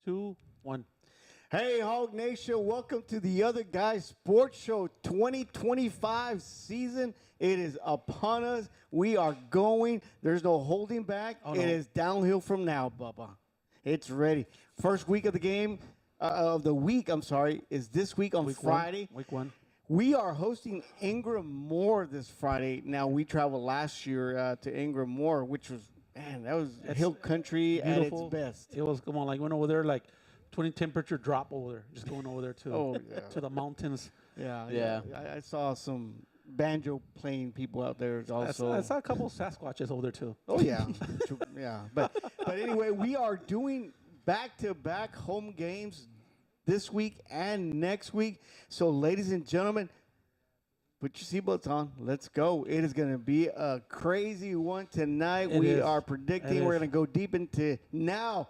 2, 1. Hey, HawgNation, welcome to the Other Guys Sports Show 2025 season. It is upon us. We are going. There's no holding back. Oh, no. It is downhill from now, Bubba. It's ready. First week of the game, of the week, I'm sorry, is this week on Friday. Week 1. We are hosting Ingram Moore this Friday. Now, we traveled last year to Ingram Moore, which was, man, that was hill country Beautiful. at its best. It was, come on, like, went over there, like, 20 temperature drop over there. Just going over there to the mountains. Yeah. I saw some banjo playing people out there also. I saw a couple of Sasquatches over there, too. Oh, yeah. Yeah. But anyway, we are doing back-to-back home games this week and next week. So, ladies and gentlemen, put your seatbelts on. Let's go. It is going to be a crazy one tonight. We are predicting we're going to go deep into now.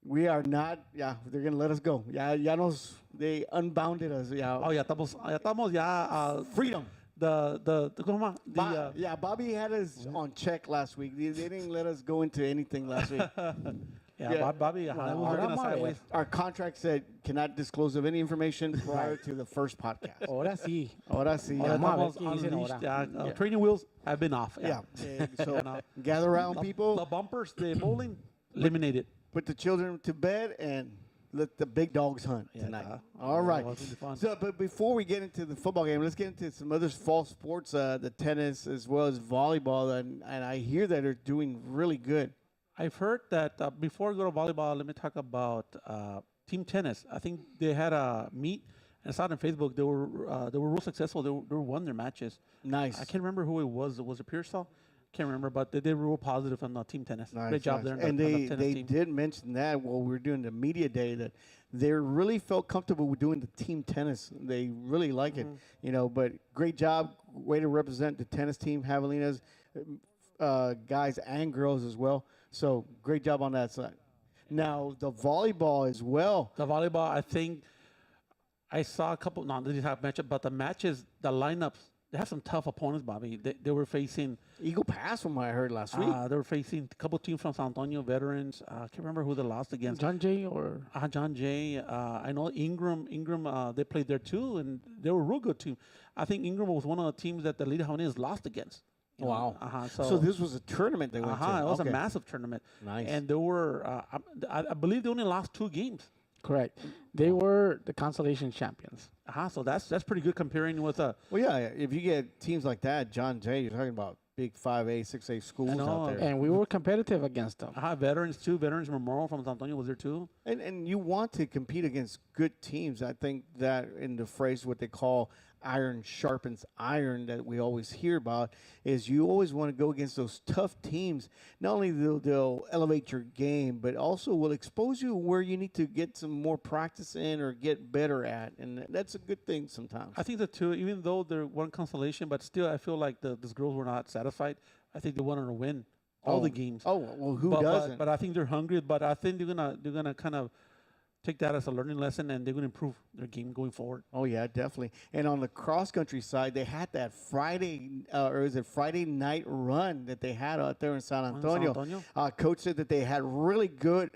We are not, they're going to let us go. They unbounded us. Oh, ya estamos Freedom. Bobby had us on check last week. They didn't let us go into anything last week. Bobby, sideways. Our contract said cannot disclose of any information prior to the first podcast. Ahora sí. Training wheels have been off. So gather around, people. The bumpers, the bowling, eliminated. Put the children to bed and let the big dogs hunt tonight. All right. So, but before we get into the football game, let's get into some other fall sports, the tennis as well as volleyball, and I hear that they're doing really good. I've heard that before we go to volleyball, let me talk about team tennis. I think they had a meet, and I saw it on Facebook. They were real successful. They won their matches. Nice. I can't remember who it was. Was it Pearsall? Can't remember, but they were real positive on the team tennis. Great job there. And they did mention that while we were doing the media day that they really felt comfortable with doing the team tennis. They really like it, But great job, way to represent the tennis team, Javelinas, guys and girls as well. So great job on that side. Now the volleyball as well. The volleyball, I think I saw a couple. No, they didn't have matchup, but the matches, the lineups. They have some tough opponents, Bobby. They were facing Eagle Pass, from what I heard last week. They were facing a couple teams from San Antonio, veterans. I can't remember who they lost against. John Jay or John Jay. I know Ingram. They played there too, and they were a real good team. I think Ingram was one of the teams that the Lady Javelinas lost against. Wow. So this was a tournament they went to. It was a massive tournament. Nice. And there were, I believe, they only lost 2 games. correct. They were the consolation champions. So that's pretty good comparing with a. Well, yeah, if you get teams like that, John Jay, you're talking about big 5A, 6A schools out there. And we were competitive against them. Veterans too. Veterans Memorial from San Antonio was there too. And you want to compete against good teams. I think that in the phrase what they call iron sharpens iron that we always hear about is you always want to go against those tough teams. Not only they'll elevate your game, but also will expose you where you need to get some more practice in or get better at. And that's a good thing sometimes. I think the two, even though they're one consolation, but still I feel like these girls were not satisfied. I think they wanted to win all the games. Oh, well, who doesn't? But I think they're hungry. But I think they're gonna kind of take that as a learning lesson, and they're going to improve their game going forward. Oh, yeah, definitely. And on the cross-country side, they had that Friday night run that they had out there in San Antonio. Coach said that they had really good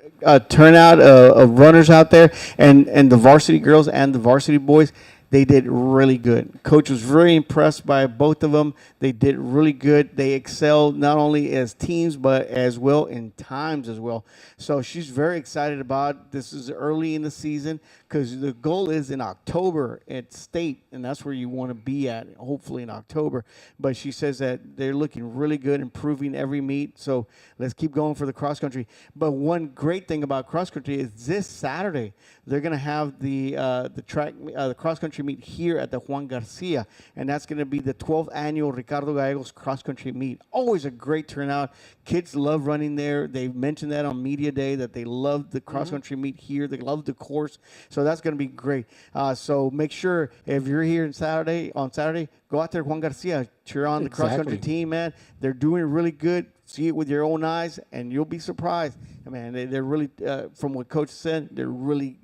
turnout of runners out there, and the varsity girls and the varsity boys, they did really good. Coach was very impressed by both of them. They did really good. They excelled not only as teams, but as well in times as well. So she's very excited about it. This is early in the season because the goal is in October at state, and that's where you want to be at, hopefully in October. But she says that they're looking really good, improving every meet. So let's keep going for the cross country. But one great thing about cross country is this Saturday they're going to have the cross country meet here at the Juan Garcia, and that's going to be the 12th annual Ricardo Gallegos cross country meet. Always a great turnout. Kids love running there. They mentioned that on media day that they love the cross country meet here. They love the course, so that's going to be great. So make sure if you're here on Saturday, go out there to Juan Garcia, cheer on the cross country team, man. They're doing really good. See it with your own eyes, and you'll be surprised. Man, they're really, from what Coach said, they're really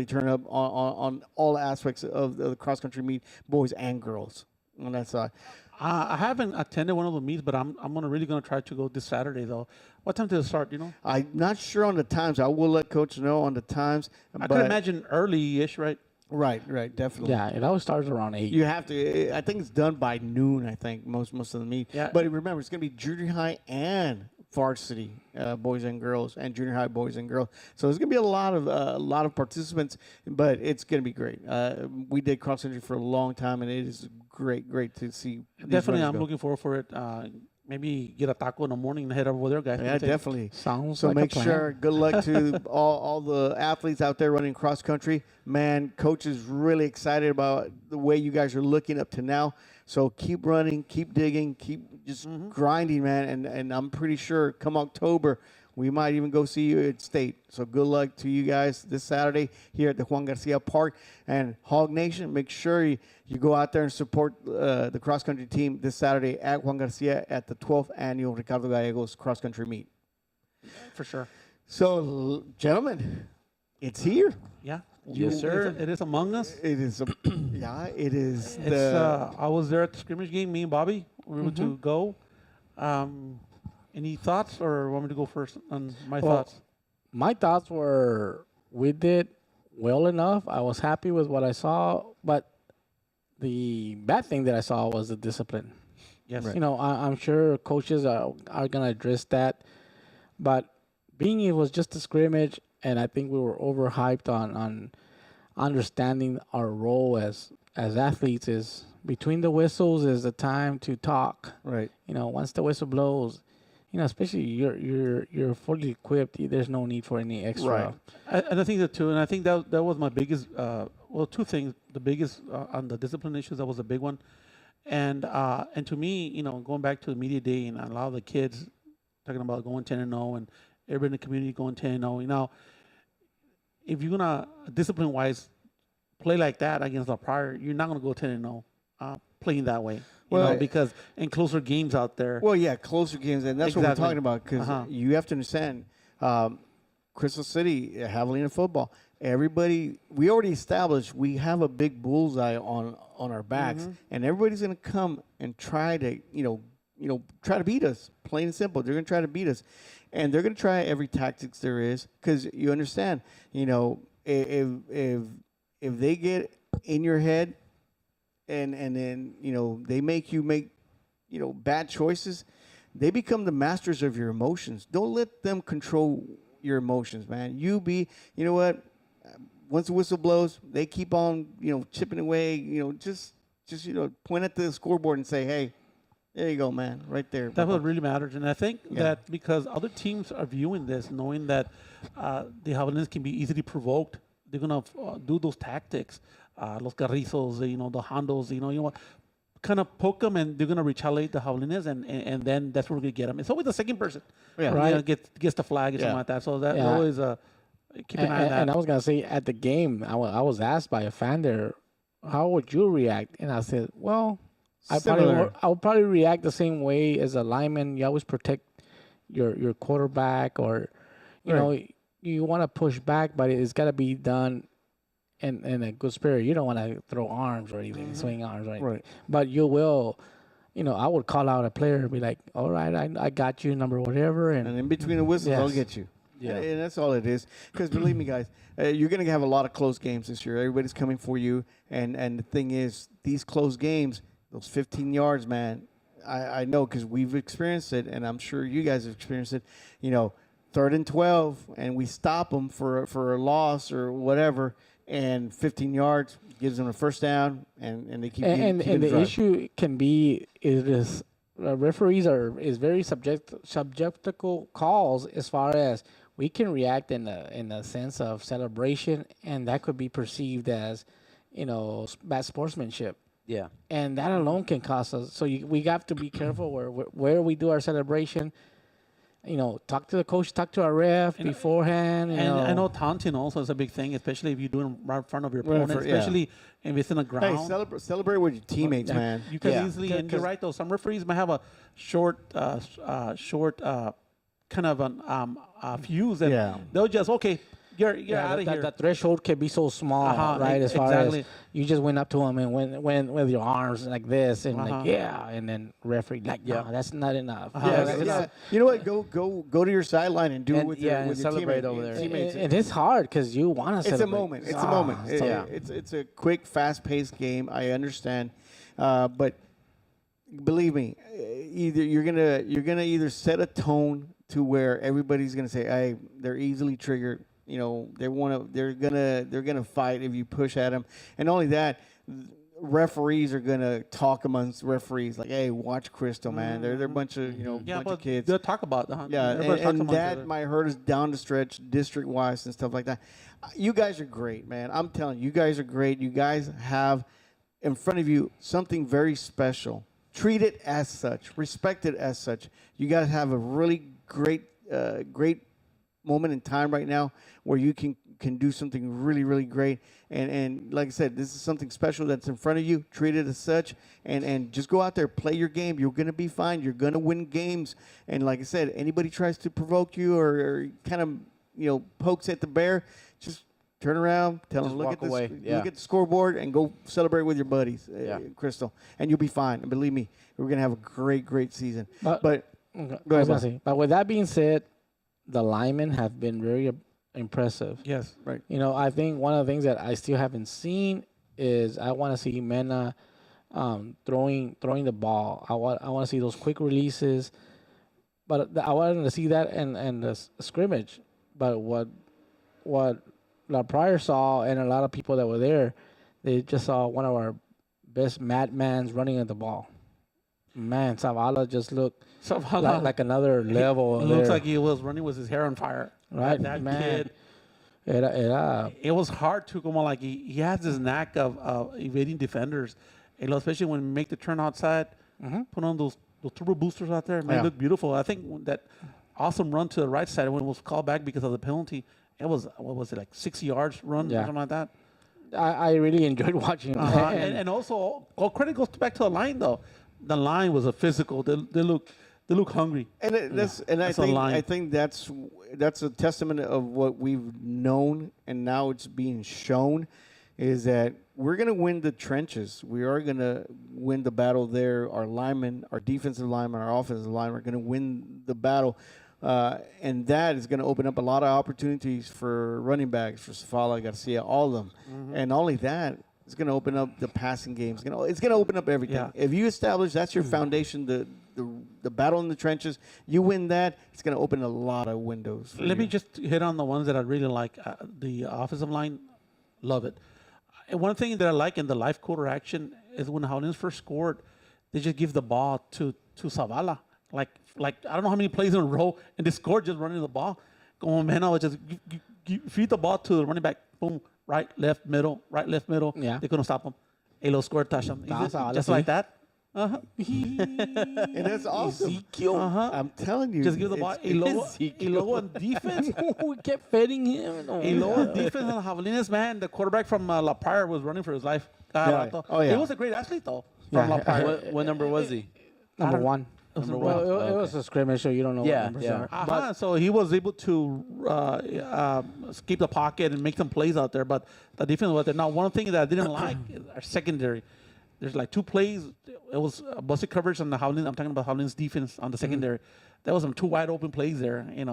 turning up on all aspects of the cross country meet, boys and girls. on that side. I haven't attended one of the meets, but I'm really gonna try to go this Saturday though. What time does it start? You know, I'm not sure on the times. I will let Coach know on the times. I but can imagine early-ish, right? Right, definitely. Yeah, it always starts around 8. You have to. I think it's done by noon. I think most of the meet. Yeah. But remember, it's going to be junior high and varsity boys and girls, and junior high boys and girls. So there's going to be a lot of participants, but it's going to be great. We did cross country for a long time, and it is great to see. these Definitely, runners I'm go. looking forward for it. Maybe get a taco in the morning and head over there, guys. Yeah, definitely. Sounds So like make a plan. sure, good luck to all the athletes out there running cross country. Man, coach is really excited about the way you guys are looking up to now. So keep running, keep digging, keep just grinding, man. And I'm pretty sure come October, we might even go see you at state. So good luck to you guys this Saturday here at the Juan Garcia Park. And HawgNation, make sure you go out there and support the cross-country team this Saturday at Juan Garcia at the 12th Annual Ricardo Gallegos Cross Country Meet. For sure. So, gentlemen, it's here. Yeah. Yes, sir. It is among us. It is, it is It's. I was there at the scrimmage game. Me and Bobby, we were to go. Any thoughts, or want me to go first on my thoughts? My thoughts were we did well enough. I was happy with what I saw, but the bad thing that I saw was the discipline. Yes. You know, I'm sure coaches are going to address that, but being it was just a scrimmage, and I think we were overhyped on understanding our role as athletes is between the whistles is the time to talk. right. You know, once the whistle blows, you know, especially you're fully equipped. There's no need for any extra. Right. And I think that too, and I think that was my biggest. Well, two things. The biggest on the discipline issues, that was a big one, and to me, you know, going back to the media day and a lot of the kids talking about going 10-0 and everybody in the community going 10-0. You know, if you're gonna discipline-wise play like that against the prior, you're not gonna go 10-0 playing that way. You know, because in closer games out there. Well, yeah, closer games, and that's what we're Exactly. talking about, because you have to understand, Crystal City, Javelina football, everybody, we already established we have a big bullseye on our backs, and everybody's going to come and try to, try to beat us, plain and simple. They're going to try to beat us, and they're going to try every tactics there is, because you understand, you know, if they get in your head, and then, you know, they make you make, you know, bad choices, they become the masters of your emotions. Don't let them control your emotions, man. You know what, once the whistle blows, they keep on, you know, chipping away, you know, just you know, point at the scoreboard and say, hey, there you go, man, right there. That's what really matters. And I think that because other teams are viewing this, knowing that the Javelins can be easily provoked, they're going to do those tactics. Los Carrizos, you know, the Hondos, you know, kind of poke them, and they're going to retaliate the Javelines, and then that's where we're going to get them. It's always the second person, Right. You know, gets the flag or something like that. So that always keep an eye on that. And I was gonna say at the game, I was asked by a fan there, how would you react? And I said, well, I would probably react the same way as a lineman. You always protect your quarterback, or you know, you want to push back, but it's got to be done in a good spirit. You don't want to throw arms or anything, swing arms or anything. Right. But you will, you know, I would call out a player and be like, all right, I got you, number whatever. And in between the whistles, I'll get you. Yeah. And that's all it is. Because believe me, guys, you're going to have a lot of close games this year. Everybody's coming for you. And the thing is, these close games, those 15 yards, man, I know because we've experienced it, and I'm sure you guys have experienced it. You know, 3rd and 12, and we stop them for a loss or whatever, and 15 yards gives them a first down, and they keep and keep the drive. issue can be is referees is very subjectical calls, as far as we can react in a sense of celebration, and that could be perceived as, you know, bad sportsmanship. Yeah. And that alone can cost us. So we have to be careful where we do our celebration. You know, talk to the coach, talk to our ref beforehand. And I know taunting also is a big thing, especially if you're doing right in front of your opponent, especially if it's in the ground. Hey, celebrate with your teammates, man. You can easily, and you're right though. Some referees might have a short kind of an fuse, and they'll just you're out of here. The threshold can be so small, right? As far exactly. as you just went up to him and went with your arms like this and like and then referee like no, that's not enough. You know what? Go to your sideline and do it with your celebrate teammate, over there. teammates. And it's hard because you want to. It's a moment. It's a moment. It's a quick, fast-paced game. I understand, but believe me, you're gonna either set a tone to where everybody's gonna say, "Hey, they're easily triggered." You know, they're gonna fight if you push at them, and not only that, referees are gonna talk amongst referees like, "Hey, watch Crystal, man. They're a bunch of bunch of kids." They'll talk about and that might hurt us down the stretch, district wise and stuff like that. You guys are great, man. I'm telling you, you guys are great. You guys have in front of you something very special. Treat it as such. Respect it as such. You guys have a really great moment in time right now where you can do something really, really great. And like I said, this is something special that's in front of you. Treat it as such. And just go out there, play your game. You're going to be fine. You're going to win games. And like I said, anybody tries to provoke you or kind of, pokes at the bear, just turn around, tell them, look at the scoreboard and go celebrate with your buddies, Crystal. And you'll be fine. And believe me, we're going to have a great, great season. But go ahead. But with that being said, the linemen have been very impressive. Yes. Right. I think one of the things that I still haven't seen is I want to see Mena throwing the ball. I want to see those quick releases. But I wanted to see that in the scrimmage. But what LaPrior saw and a lot of people that were there, they just saw one of our best madmans running at the ball. Man, Zavala just looked like another level. It looks like he was running with his hair on fire. Right, that man. kid. It was hard to come on. Like he has this knack of evading defenders, especially when we make the turn outside. Put on those turbo boosters out there. Man, it looked beautiful. I think that awesome run to the right side when it was called back because of the penalty. It was like 6 yards run, or something like that. I really enjoyed watching him. And also, all credit goes back to the line though. The line was a physical. They look hungry. And I think that's a testament of what we've known, and now it's being shown, is that we're going to win the trenches. We are going to win the battle there. Our linemen, our defensive linemen, our offensive linemen are going to win the battle. And that is going to open up a lot of opportunities for running backs, for Zavala, Garcia, all of them. And not only that, it's going to open up the passing game. It's going to open up everything. Yeah. If you establish that's your foundation, the battle in the trenches, you win that, it's going to open a lot of windows. Let me just hit on the ones that I really like. The offensive line, love it. And one thing that I like in the live quarter action is when Howlins first scored, they just give the ball to Zavala. Like I don't know how many plays in a row, and they scored just running the ball. Go on, man! I was just you feed the ball to the running back. Boom, right, left, middle, right, left, middle. Yeah, they couldn't stop him. Elo scored touchdown. Just like that. And that's awesome. Ezekiel. I'm telling you. Just give the ball. Elo on defense. We kept feeding him. Elo on defense and Javelines, man. The quarterback from LaPrior was running for his life. He was a great athlete though. From LaPrior. What number was he? Number one. It was a scrimmage, so you don't know what numbers are. But so he was able to keep the pocket and make some plays out there. But the defense was there. Now, one thing that I didn't like is our secondary. There's like 2 plays. It was busted coverage on the Howlins. I'm talking about Howlins defense on the secondary. There was some 2 wide open plays there, and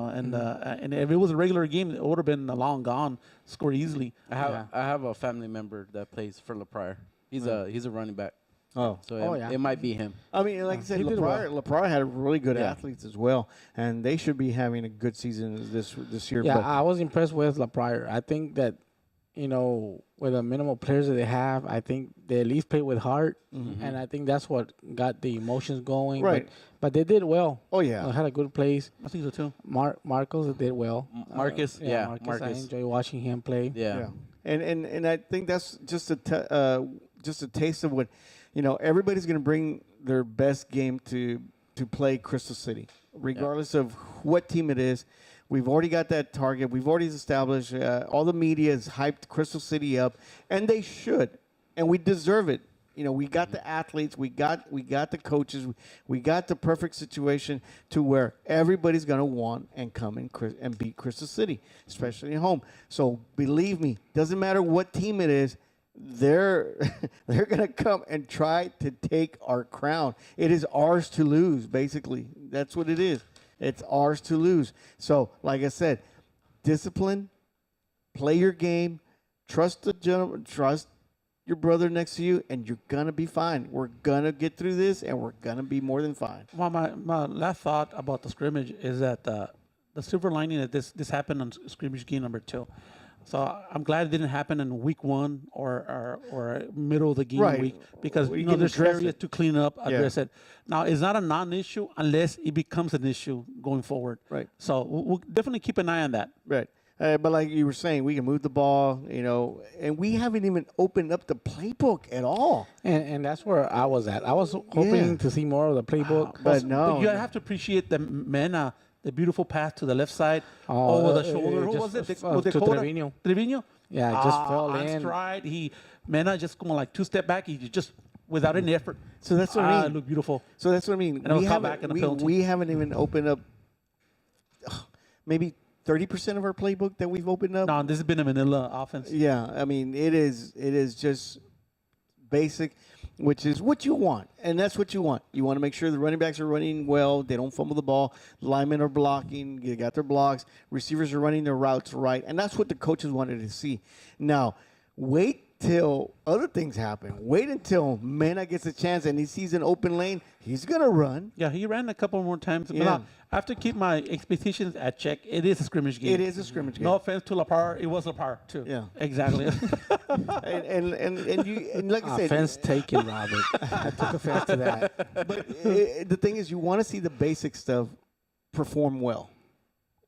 if it was a regular game, it would have been long gone, scored easily. I have a family member that plays for LaPrior. He's a running back. It might be him. I mean, like I said, LaPrior had really good athletes as well, and they should be having a good season this year. Yeah, I was impressed with LaPrior. I think that, with the minimal players that they have, I think they at least play with heart, and I think that's what got the emotions going. Right. But they did well. Oh, yeah. They had a good place. I think so, too. Marcos did well. Marcus, Marcus. I enjoy watching him play. Yeah. And I think that's just a taste of what – everybody's going to bring their best game to play Crystal City, regardless of what team it is. We've already got that target. We've already established. All the media has hyped Crystal City up, and they should, and we deserve it. we got the athletes, we got the coaches, we got the perfect situation to where everybody's gonna want and come and beat Crystal City, especially at home. So believe me, doesn't matter what team it is, they're gonna come and try to take our crown. It is ours to lose, basically. That's what it is. It's ours to lose. So, like I said, discipline, play your game, trust the gentleman, trust your brother next to you, and you're gonna be fine. We're gonna get through this, and we're gonna be more than fine. Well, my last thought about the scrimmage is that the silver lining that this happened on scrimmage game number 2. So I'm glad it didn't happen in week 1 or middle of the game week, because there's areas to clean up, address it. Now it's not a non-issue unless it becomes an issue going forward. Right. So we'll definitely keep an eye on that. Right. But like you were saying, we can move the ball, and we haven't even opened up the playbook at all. And that's where I was at. I was hoping to see more of the playbook. But no. But you have to appreciate the Mena, the beautiful pass to the left side over the shoulder. Who was it? To Trevino. Trevino? Yeah, it just fell on in. stride. Mena just going like 2 step back. He just without any effort. So that's what I mean. It looked beautiful. So that's what I mean. And it was caught back in the penalty. We haven't even opened up maybe 30% of our playbook that we've opened up. No, this has been a vanilla offense. Yeah, I mean, it is just basic, which is what you want, and that's what you want. You want to make sure the running backs are running well, they don't fumble the ball, linemen are blocking, they got their blocks, receivers are running their routes right, and that's what the coaches wanted to see. Now, wait till other things happen. Wait until Mena gets a chance and he sees an open lane. He's going to run. Yeah, he ran a couple more times. Yeah. But I have to keep my expectations at check. It is a scrimmage game. It is a scrimmage game. No offense to Lapar. It was Lapar, too. Yeah. Exactly. and like I said. Offense taken, Robert. I took offense to that. But the thing is, you want to see the basic stuff perform well.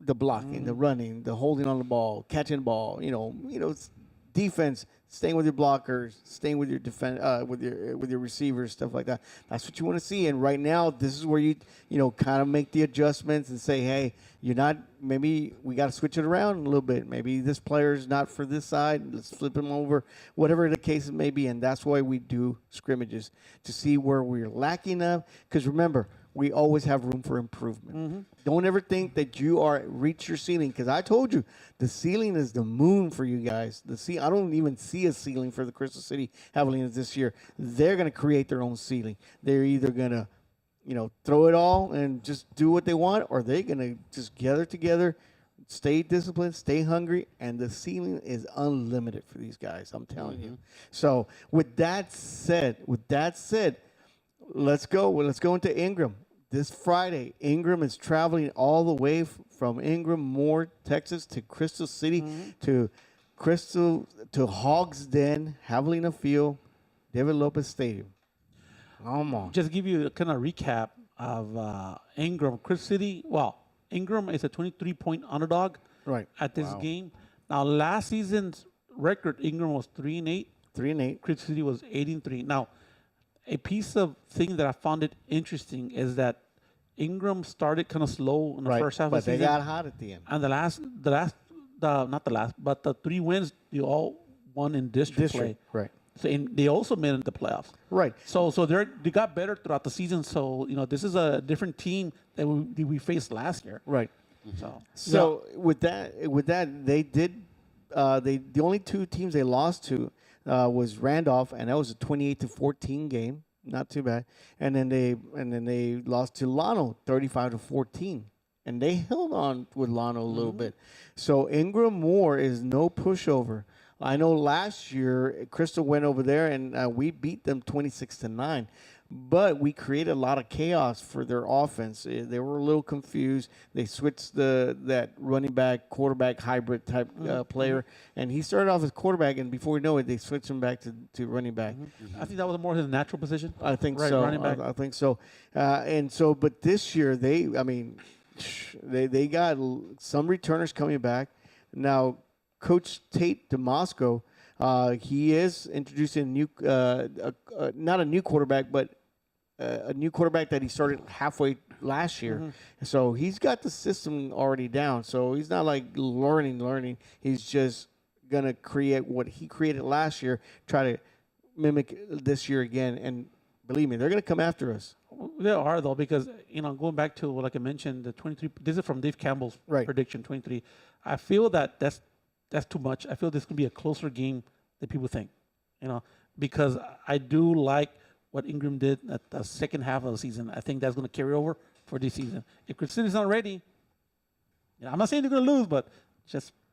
The blocking, the running, the holding on the ball, catching the ball, defense, staying with your blockers, staying with your with your receivers, stuff like that. That's what you want to see. And right now, this is where you kind of make the adjustments and say, hey, maybe we got to switch it around a little bit. Maybe this player's not for this side. Let's flip him over, whatever the case may be. And that's why we do scrimmages, to see where we're lacking of. Because remember, we always have room for improvement. Mm-hmm. Don't ever think that you reach your ceiling, because I told you the ceiling is the moon for you guys. I don't even see a ceiling for the Crystal City Javelinas this year. They're going to create their own ceiling. They're either going to, throw it all and just do what they want, or they're going to just gather together, stay disciplined, stay hungry, and the ceiling is unlimited for these guys. I'm telling you. So with that said, let's go. Let's go into Ingram. This Friday, Ingram is traveling all the way from Ingram, Moore, Texas, to Crystal City, to Hog's Den, Javelina Field, David Lopez Stadium. Come on. Just give you a kind of recap of Ingram. Crystal City, Ingram is a 23-point underdog at this game. Now, last season's record, Ingram was 3-8. 3-8. Crystal City was 8-3. Now, a piece of thing that I found it interesting is that Ingram started kind of slow in the first half of the season. But they got hot at the end. And the 3 wins, they all won in district play. Right. So they also made it in the playoffs. Right. So they got better throughout the season. So, this is a different team than we faced last year. Right. So with that, they did. The only 2 teams they lost to was Randolph, and that was a 28-14 game. Not too bad. And then they lost to Llano 35-14. And they held on with Llano a little bit. So Ingram Moore is no pushover. I know last year Crystal went over there and we beat them 26-9. But we created a lot of chaos for their offense. They were a little confused. They switched that running back, quarterback hybrid type player. And he started off as quarterback, and before we know it, they switched him back to running back. I think that was more his natural position. I think so. Running back. I think so. But this year, they got some returners coming back. Now, Coach Tate DeMosco, he is introducing a new, not a new quarterback, but a new quarterback that he started halfway last year. So he's got the system already down. So he's not like learning. He's just going to create what he created last year, try to mimic this year again. And believe me, they're going to come after us. They are, though, because, going back to, like I mentioned, the 23, this is from Dave Campbell's prediction, 23. I feel that's too much. I feel this could be a closer game than people think, because I do like what Ingram did at the second half of the season. I think that's going to carry over for this season. If City's not ready, I'm not saying they're going to lose, but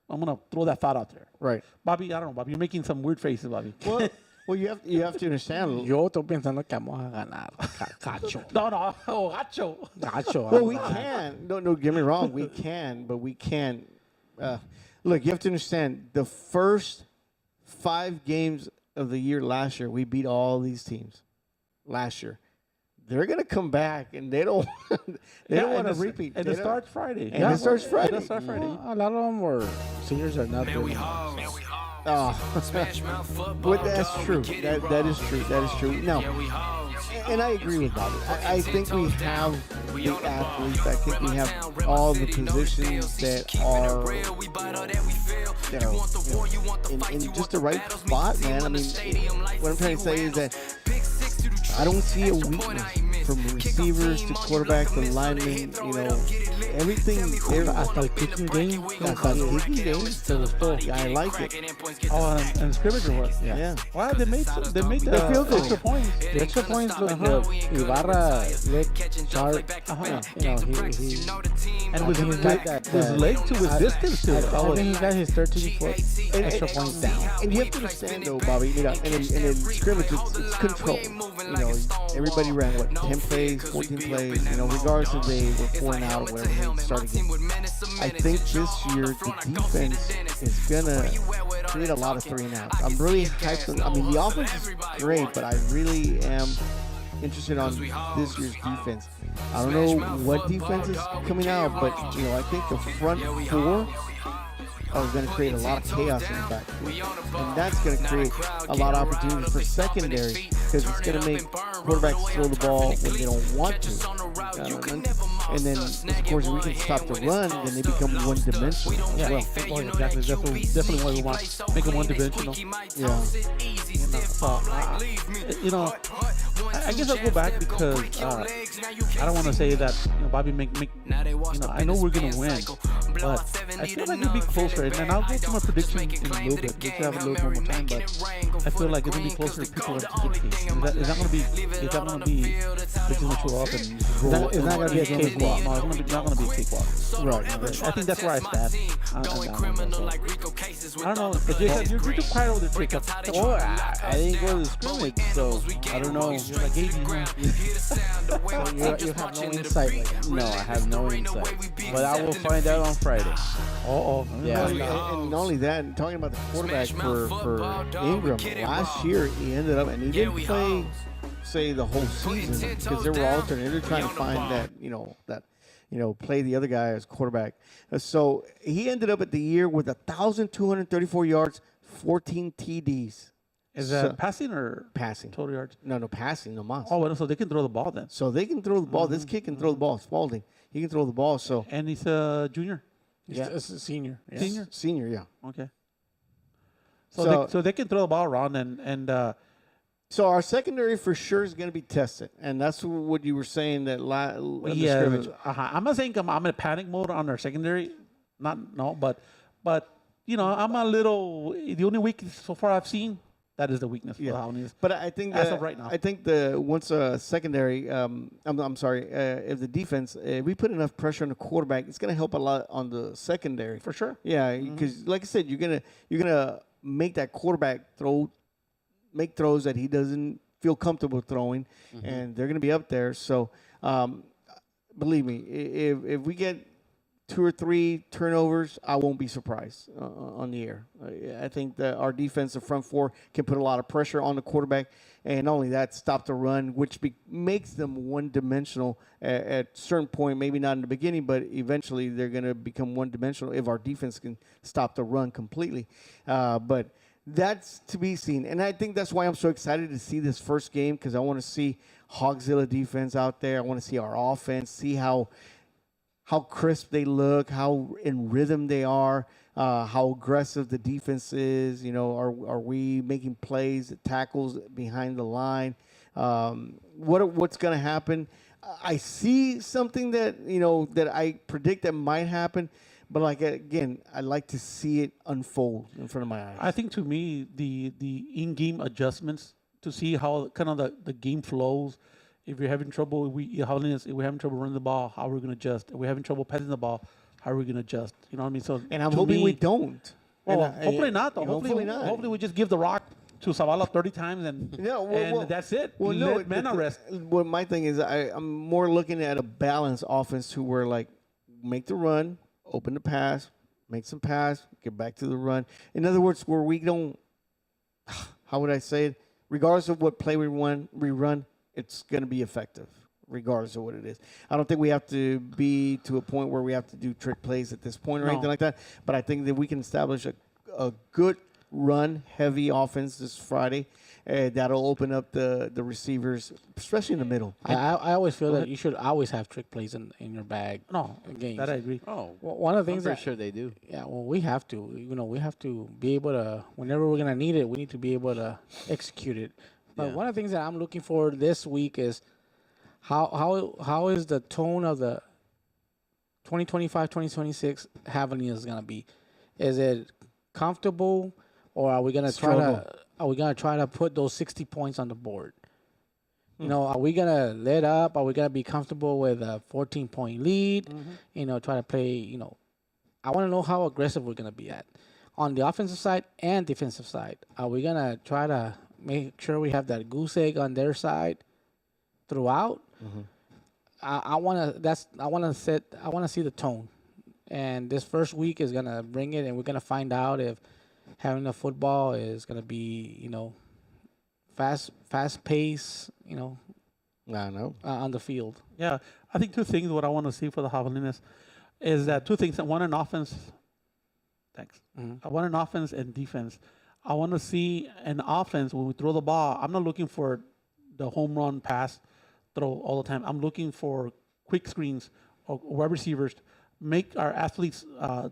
I'm going to throw that thought out there. Right. Bobby, I don't know, Bobby, you're making some weird faces, Bobby. Well, you have to understand. Yo estoy pensando que vamos a ganar. Gacho. No, gacho. Gacho. Well, we can. No, get me wrong. We can, but we can't. Look, you have to understand. The first 5 games of the year last year, we beat all these teams. Last year, they're gonna come back, and they don't. They don't want to repeat. And it starts Friday. And it starts Friday. Well, a lot of them were seniors are not doing But that's true. That is true. That is true. Now, and I agree with Bobby. I think we have the athletes. I think we have all the positions that are in just the right spot, man. I mean, what I'm trying to say is that I don't see a weakness from receivers to quarterbacks to linemen. Everything. Hasta el kicking game. Hasta el kicking game. Yeah, I like it. Oh, and scrimmage or what? Yeah. Wow, they made the field goal. extra points. The extra points look good. Ibarra, leg, sharp. And with his leg to his distance too. I think he got his 13-foot extra points down. And you have to understand, though, Bobby, and in scrimmage, it's control. Everybody ran, 10 plays, 14 plays, regardless if they were 4 and out or whatever they started again. I think this year the defense is going to create a lot of 3 and outs. I'm really hyped. The offense is great, but I really am interested on this year's defense. I don't know what defense is coming out, but, I think the front 4 are going to create a lot of chaos in the backfield. And that's going to create a lot of opportunities for secondary because it's going to make quarterbacks throw the ball when they don't want to. And then, of course, if we can stop the run, then they become one-dimensional as well. Oh, exactly. Definitely what we want. Make them one-dimensional. Yeah. I guess I'll go back because I don't want to say that Bobby make I know we're gonna win, but I feel like it'll be closer. And I'll go to my prediction in a little bit. We should have a little more time, but I feel like it's gonna be closer to people anticipating. Is that gonna be bitches gonna show up and it's not gonna be a cakewalk? No, it's not gonna be a cakewalk. Right. I think that's where I stand. I don't know. But Jason, you're too quiet over there, Jacob. Well, I didn't go to the scrimmage, so I don't know. You're like Gabe, You have no insight. No, I have no insight. But I will find out on Friday. Yeah. And not only that, talking about the quarterback for Ingram, last year he ended up, and he didn't play, say, the whole season because they were alternating. They're trying to find that, play the other guy as quarterback. So he ended up at the year with 1,234 yards, 14 TDs. Is that passing or passing? Total yards? No, passing, no mas. Oh, well, so they can throw the ball then. So they can throw the ball. This kid can throw the ball. Spalding, he can throw the ball. So and he's a junior. Yeah, it's a senior. Yes. Senior, yeah. Okay. So they can throw the ball around and. So our secondary for sure is going to be tested, and that's what you were saying that the scrimmage. I'm not saying I'm in a panic mode on our secondary, but I'm a little. The only weakness so far I've seen. That is the weakness. Yeah. But I think as of right now, I think once secondary, I'm sorry, if the defense, if we put enough pressure on the quarterback, it's going to help a lot on the secondary for sure. Yeah, because like I said, you're gonna make that quarterback make throws that he doesn't feel comfortable throwing, and they're gonna be up there. So, believe me, if we get 2 or 3 turnovers, I won't be surprised on the air. I think that our defensive front 4 can put a lot of pressure on the quarterback, and not only that, stop the run, which makes them one-dimensional at a certain point, maybe not in the beginning, but eventually they're going to become one-dimensional if our defense can stop the run completely. But that's to be seen, and I think that's why I'm so excited to see this first game because I want to see Hawgzilla defense out there. I want to see our offense, see how how crisp they look, how in rhythm they are, how aggressive the defense is. Are we making plays, tackles behind the line? What's going to happen? I see something that I predict that might happen, but again, I like to see it unfold in front of my eyes. I think to me the in-game adjustments to see how kind of the game flows. If you're having trouble, if we're having trouble running the ball, how are we going to adjust? If we're having trouble passing the ball, how are we going to adjust? You know what I mean? So, and I'm hoping we don't. Well, hopefully not. Though. Hopefully not. Hopefully we just give the rock to Zavala 30 times and that's it. Well, no, Mena rest. Well, my thing is I'm more looking at a balanced offense to where make the run, open the pass, make some pass, get back to the run. In other words, where we don't, how would I say it? Regardless of what play we run, it's going to be effective, regardless of what it is. I don't think we have to be to a point where we have to do trick plays at this point or anything like that. But I think that we can establish a good run-heavy offense this Friday. That'll open up the receivers, especially in the middle. I always feel that you should always have trick plays in your bag. No, games. that I agree. Oh, well, one of the things I'm pretty sure they do. Yeah, well, we have to. We have to be able to. Whenever we're gonna need it, we need to be able to execute it. But one of the things that I'm looking for this week is how is the tone of the 2025-2026 Javelinas gonna be? Is it comfortable, or are we gonna try to put those 60 points on the board? Are we gonna let up? Are we gonna be comfortable with a 14-point lead? Try to play. I want to know how aggressive we're gonna be at on the offensive side and defensive side. Are we gonna try to make sure we have that goose egg on their side throughout? I want to see the tone, and this first week is gonna bring it, and we're gonna find out if having a football is gonna be fast pace. I know on the field. Yeah, I think two things. What I want to see for the Javelinas is that two things. One in offense. Thanks. I want an offense and defense. I want to see an offense when we throw the ball. I'm not looking for the home run pass throw all the time. I'm looking for quick screens or wide receivers. Make our athletes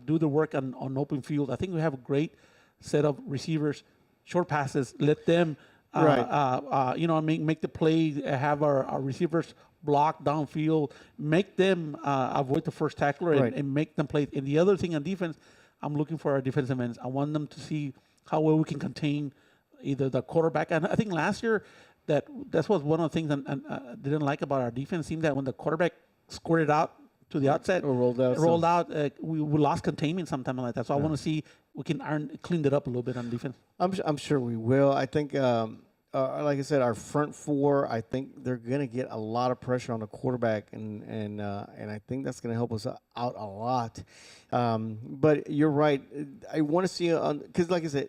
do the work on open field. I think we have a great set of receivers, short passes. Let them, make the play. Have our receivers block downfield. Make them avoid the first tackler and make them play. And the other thing on defense, I'm looking for our defensive ends. I want them to see how well we can contain either the quarterback. And I think last year that was one of the things I didn't like about our defense. It seemed that when the quarterback squirted out to the outside, or rolled out, we lost containment sometime like that. So I want to see we can clean it up a little bit on defense. I'm sure we will. I think, like I said, our front four, I think they're going to get a lot of pressure on the quarterback, and I think that's going to help us out a lot. But you're right. I want to see because, like I said,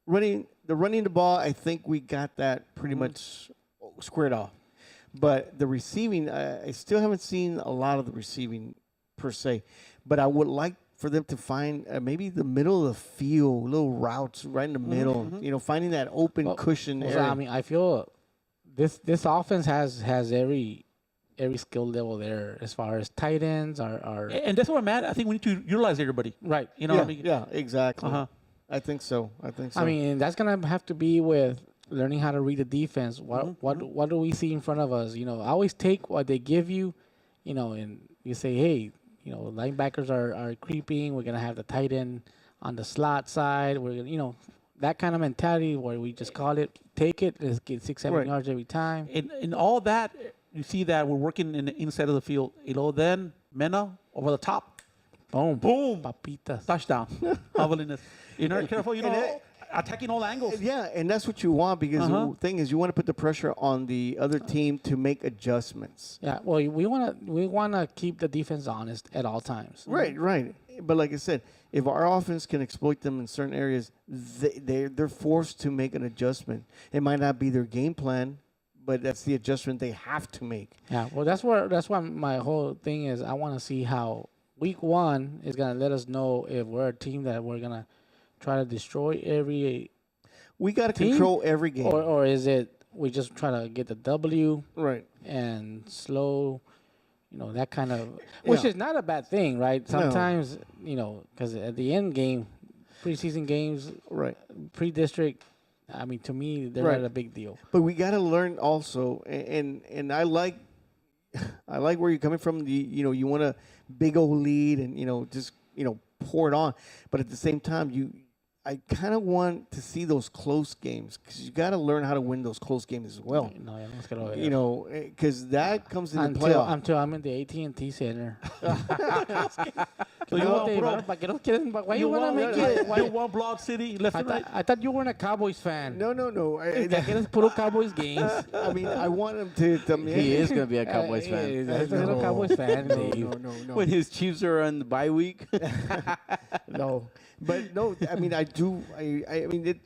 running the ball, I think we got that pretty much squared off. But the receiving, I still haven't seen a lot of the receiving per se. But I would like for them to find maybe the middle of the field, little routes right in the middle. Finding that open cushion area. I mean, I feel this offense has every skill level there as far as tight ends are. And that's what I'm at. I think we need to utilize everybody. Right. Yeah, exactly. I think so. I mean, that's gonna have to be with learning how to read the defense. What do we see in front of us? Always take what they give you, and you say, hey, linebackers are creeping. We're gonna have the tight end on the slot side. We're gonna, that kind of mentality where we just call it, take it, let's get 6-7 yards every time. In all that, you see that we're working in the inside of the field. Then Mena over the top, boom, papitas, touchdown. Javelinas. Careful, attacking all angles. Yeah, and that's what you want because the thing is, you want to put the pressure on the other team to make adjustments. Yeah, well, we want to keep the defense honest at all times. Right. But like I said, if our offense can exploit them in certain areas, they're forced to make an adjustment. It might not be their game plan, but that's the adjustment they have to make. Yeah, well, that's why my whole thing is I want to see how week 1 is going to let us know if we're a team that we're going to try to destroy every we got to control every game. Or is it we just try to get the W right and slow that kind of, which is not a bad thing, right? Sometimes, because at the end game, preseason games, right, pre-district, I mean, to me, they're not a big deal. But we got to learn also, and I like where you're coming from. You want a big old lead, and just pour it on. But at the same time, I kind of want to see those close games because you got to learn how to win those close games as well. Because that comes in the playoff. Until I'm in the AT&T Center. So you want Block City left and right? I thought you weren't a Cowboys fan. No. Puro Cowboys games. I mean, I want him to. He is going to be a Cowboys fan. He's a Cowboys fan. No. When his Chiefs are on the bye week. No. But no, I mean, I do. I mean,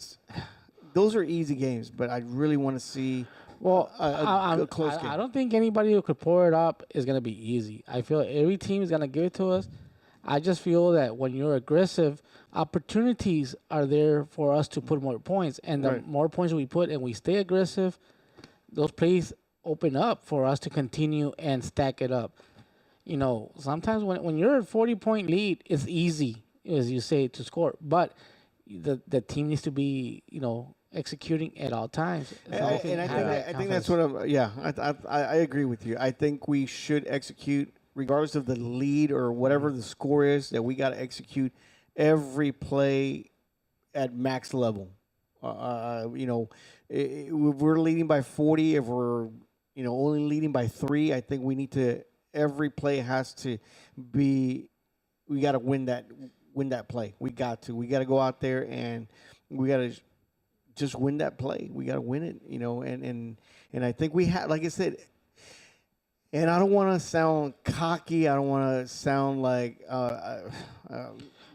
those are easy games, but I really want to see a close game. I don't think anybody who could pour it up is going to be easy. I feel every team is going to give it to us. I just feel that when you're aggressive, opportunities are there for us to put more points. And the more points we put and we stay aggressive, those plays open up for us to continue and stack it up. Sometimes when you're a 40-point lead, it's easy, as you say, to score. But the team needs to be, executing at all times. I think that's what I agree with you. I think we should execute regardless of the lead or whatever the score is, that we got to execute every play at max level. If we're leading by 40, if we're only leading by 3, I think we need to. Every play has to be. We got to win that play. We got to go out there and we got to just win that play. We got to win it, and I think we have, like I said, and I don't want to sound cocky. I don't want to sound like me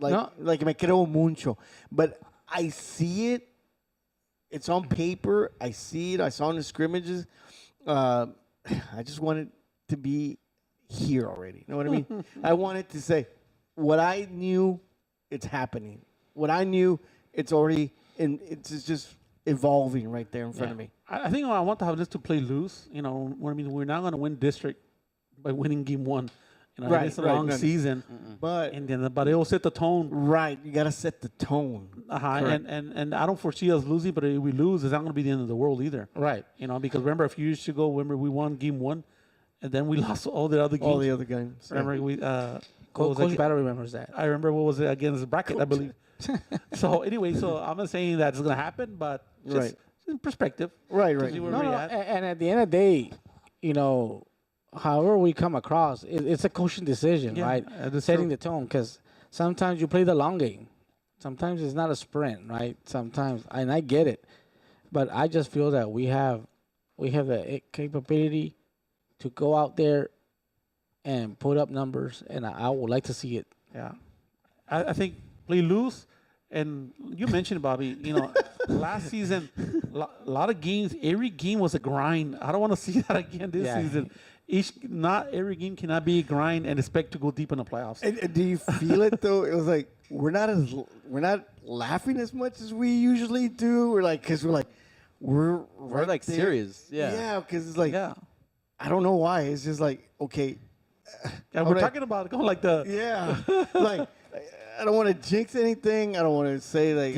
creo mucho, but I see it. It's on paper. I see it. I saw it in the scrimmages. I just want it to be here already. You know what I mean? I wanted to say what I knew, it's happening. What I knew, it's already it's just evolving right there in front of me. I think I want to have this to play loose. What I mean, we're not going to win district by winning game 1. It's a long season, but it will set the tone. Right, you got to set the tone. And I don't foresee us losing, but if we lose, it's not going to be the end of the world either. Right. Because remember a few years ago, we won game 1, and then we lost all the other games. All the other games. Remember we. Coach Battle remembers that. I remember what was it against Bracket, I believe. So anyway, I'm not saying that's going to happen, but just in perspective. Right. And at the end of the day, however we come across, it's a coaching decision, right? Setting the tone, because sometimes you play the long game. Sometimes it's not a sprint, right? Sometimes, and I get it, but I just feel that we have the capability to go out there and put up numbers, and I would like to see it. Yeah, I think play loose, and you mentioned, Bobby, last season, a lot of games, every game was a grind. I don't want to see that again this season. Not every game cannot be a grind and expect to go deep in the playoffs. And do you feel it though? It was like we're not laughing as much as we usually do. We're like we're like there. Serious. Yeah, because it's like I don't know why. It's just like okay. And we're talking about going like the like I don't want to jinx anything. I don't want to say like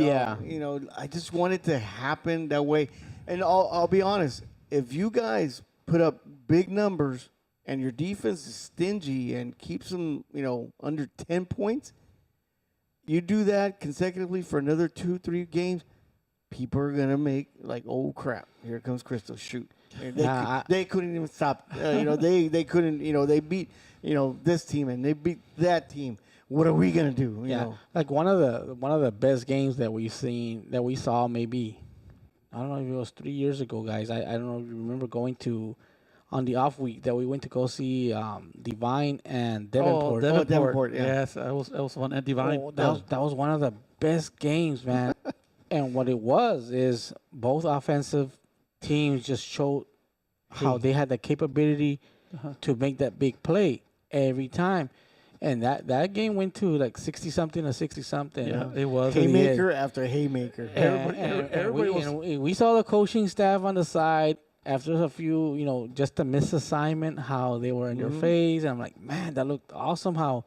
I just want it to happen that way. And I'll be honest. If you guys put up big numbers and your defense is stingy and keeps them, under 10 points, you do that consecutively for another 2-3 games, people are going to make like, oh, crap, here comes Crystal, shoot. They couldn't even stop. They couldn't, they beat, this team and they beat that team. What are we going to do? You know? Like one of the best games that we saw maybe, I don't know if it was 3 years ago, guys. I don't know if you remember going to, on the off week that we went to go see Divine and Devonport. Devonport, yeah. Yes, that was fun at Divine. That was one of the best games, man. And what it was is both offensive teams just showed how they had the capability to make that big play every time. And that game went to like 60-something or 60-something. Yeah, it was. Haymaker after haymaker. We saw the coaching staff on the side, after a few, just a misassignment, how they were in your face. And I'm like, man, that looked awesome. How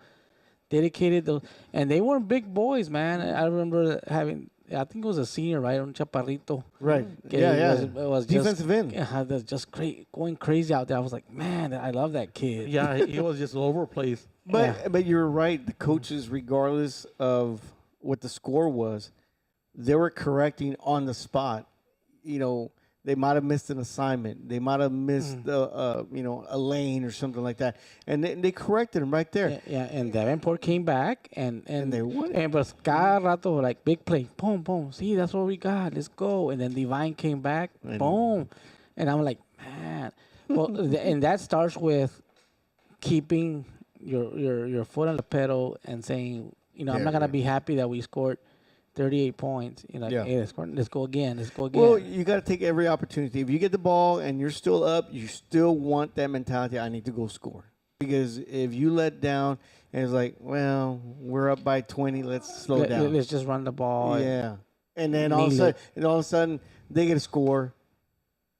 dedicated those, and they weren't big boys, man. I remember having, I think it was a senior, right, un chaparrito. Right. Okay, Yeah. It was Defensive end. Yeah, that's just great, going crazy out there. I was like, man, I love that kid. Yeah, he was just all over the place. But you're right. The coaches, regardless of what the score was, they were correcting on the spot. They might have missed an assignment. They might have missed a lane or something like that, and they corrected him right there. Yeah, and Davenport came back and they won it. And but cada rato, like, big play, boom, boom. See, that's what we got. Let's go. And then Divine came back, boom. And I'm like, man. Well, and that starts with keeping your foot on the pedal and saying, I'm not gonna be happy that we scored 38 points. Hey, let's go again. Let's go again. Well, you got to take every opportunity. If you get the ball and you're still up, you still want that mentality. I need to go score. Because if you let down and it's like, well, we're up by 20, let's slow down. Let's just run the ball. Yeah. And then all of a sudden, they get a score.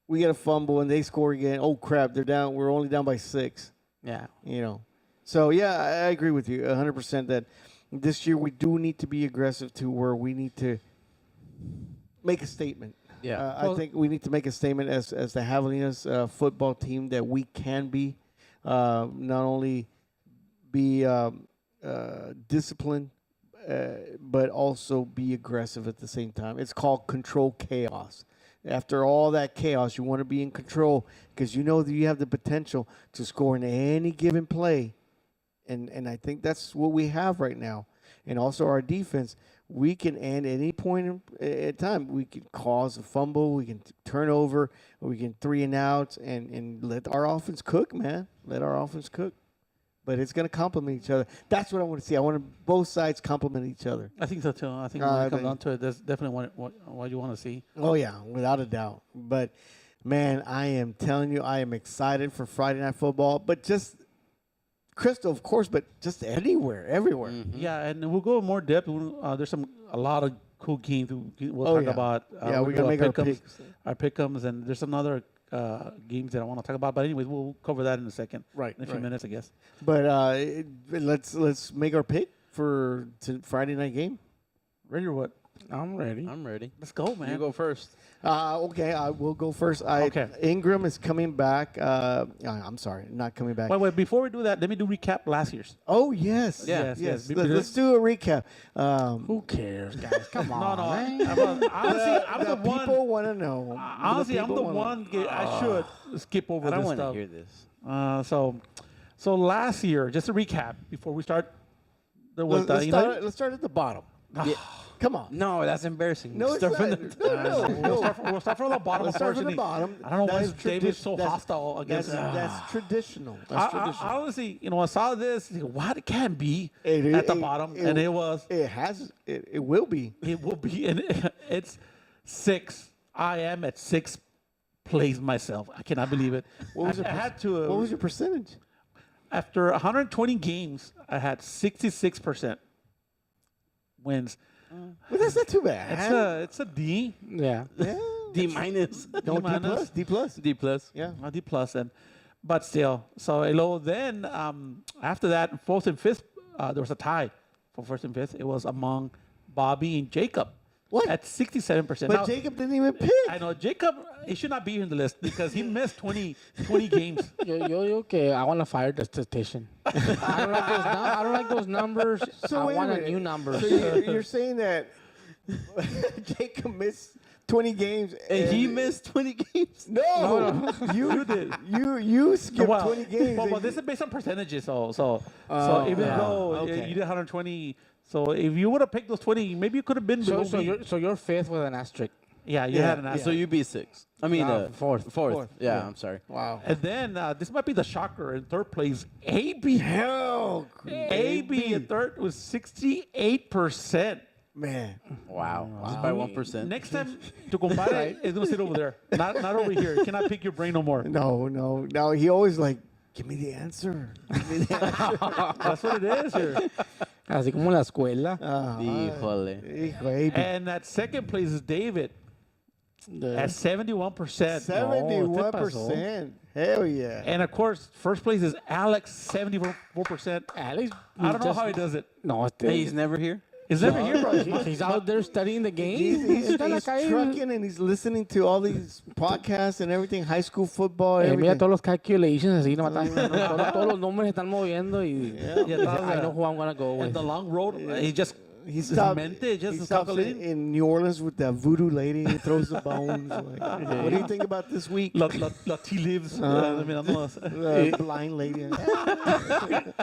We get a fumble and they score again. Oh crap, they're down. We're only down by 6. Yeah. So yeah, I agree with you 100% that this year we do need to be aggressive to where we need to make a statement. Yeah. I think we need to make a statement as the Javelinas football team that we can be not only be disciplined, but also be aggressive at the same time. It's called control chaos. After all that chaos, you want to be in control because you know that you have the potential to score in any given play. And I think that's what we have right now. And also our defense, we can end any point at time. We can cause a fumble, we can turn over, we can 3 and outs, and let our offense cook, man. Let our offense cook. But it's going to complement each other. That's what I want to see. I want both sides complement each other. I think so, too. I think when it comes down to it, that's definitely what you want to see. Oh, yeah, without a doubt. But, man, I am telling you, I am excited for Friday Night Football. But just – Crystal, of course, but just everywhere. Mm-hmm. Yeah, and we'll go in more depth. There's a lot of cool games we'll talk about. We're going to make our picks. Our pick'ems, and there's some other games that I want to talk about. But anyways, we'll cover that in a second. Right. In a few minutes, I guess. But let's make our pick for Friday night game. Ready or what? I'm ready. Let's go, man. You go first. Okay, I will go first. Okay. Ingram is coming back. I'm sorry, not coming back. Wait. Before we do that, let me do recap last year's. Oh, yes. Yes. Let's do a recap. Who cares, guys? Come on. No. Honestly, I'm the one. People want to know. Honestly, I'm the one. I should skip over this stuff. I don't want to hear this. So last year, just a recap before we start. Let's start at the bottom. Yeah. Come on. No, that's embarrassing. No, it's not. We'll start from the bottom. Let's start from the bottom. I don't know why David's so hostile against that. That's traditional. I honestly, I saw this. What it can be at the bottom, and it was. It will be. It will be, and it's 6. I am at 6 plays myself. I cannot believe it. What was your percentage? After 120 games, I had 66% wins. Well, that's not too bad. It's a D. Yeah. D minus. No, D plus. D plus. Yeah. A D plus, but still. So then after that, 4th and 5th, there was a tie for 1st and 5th. It was among Bobby and Jacob. What? At 67%. But now, Jacob didn't even pick. I know Jacob. He should not be in the list because he missed 20 games. Yo, okay. I want to fire the statistician. I don't like those numbers. So I want a new number. So you're saying that Jacob missed 20 games and he missed 20 games? No. You did. You skipped 20 games. Well, this is based on percentages. So even though you did 120. So if you would have picked those 20, maybe you could have been below me. So you're 5th with an asterisk. Yeah, you had an asterisk. So you'd be 6. I mean, fourth. Yeah, I'm sorry. Wow. And then this might be the shocker in 3rd place. AB. Hell. AB in 3rd was 68%. Man. Wow. Just by 1%. Next time to compare, it's going to sit over there. Not over here. You cannot pick your brain no more. No. He always give me the answer. That's what it is here. Así como la escuela. Híjole. AB. And at 2nd place is David. at 71%. 71%. Hell yeah. And of course, first place is Alex, 74%. Alex, I don't know how he does it. No, Hey, he's never here. He's never here, bro. he's out there studying the game. He's trucking and he's listening to all these podcasts and everything, high school football. Mira todos los calculations, así no todos los números están moviendo y I know who I'm gonna go with. And the long road, he just He stopped in New Orleans with that voodoo lady. He throws the bones. Like, what do you think about this week? La tea lives. Blind lady.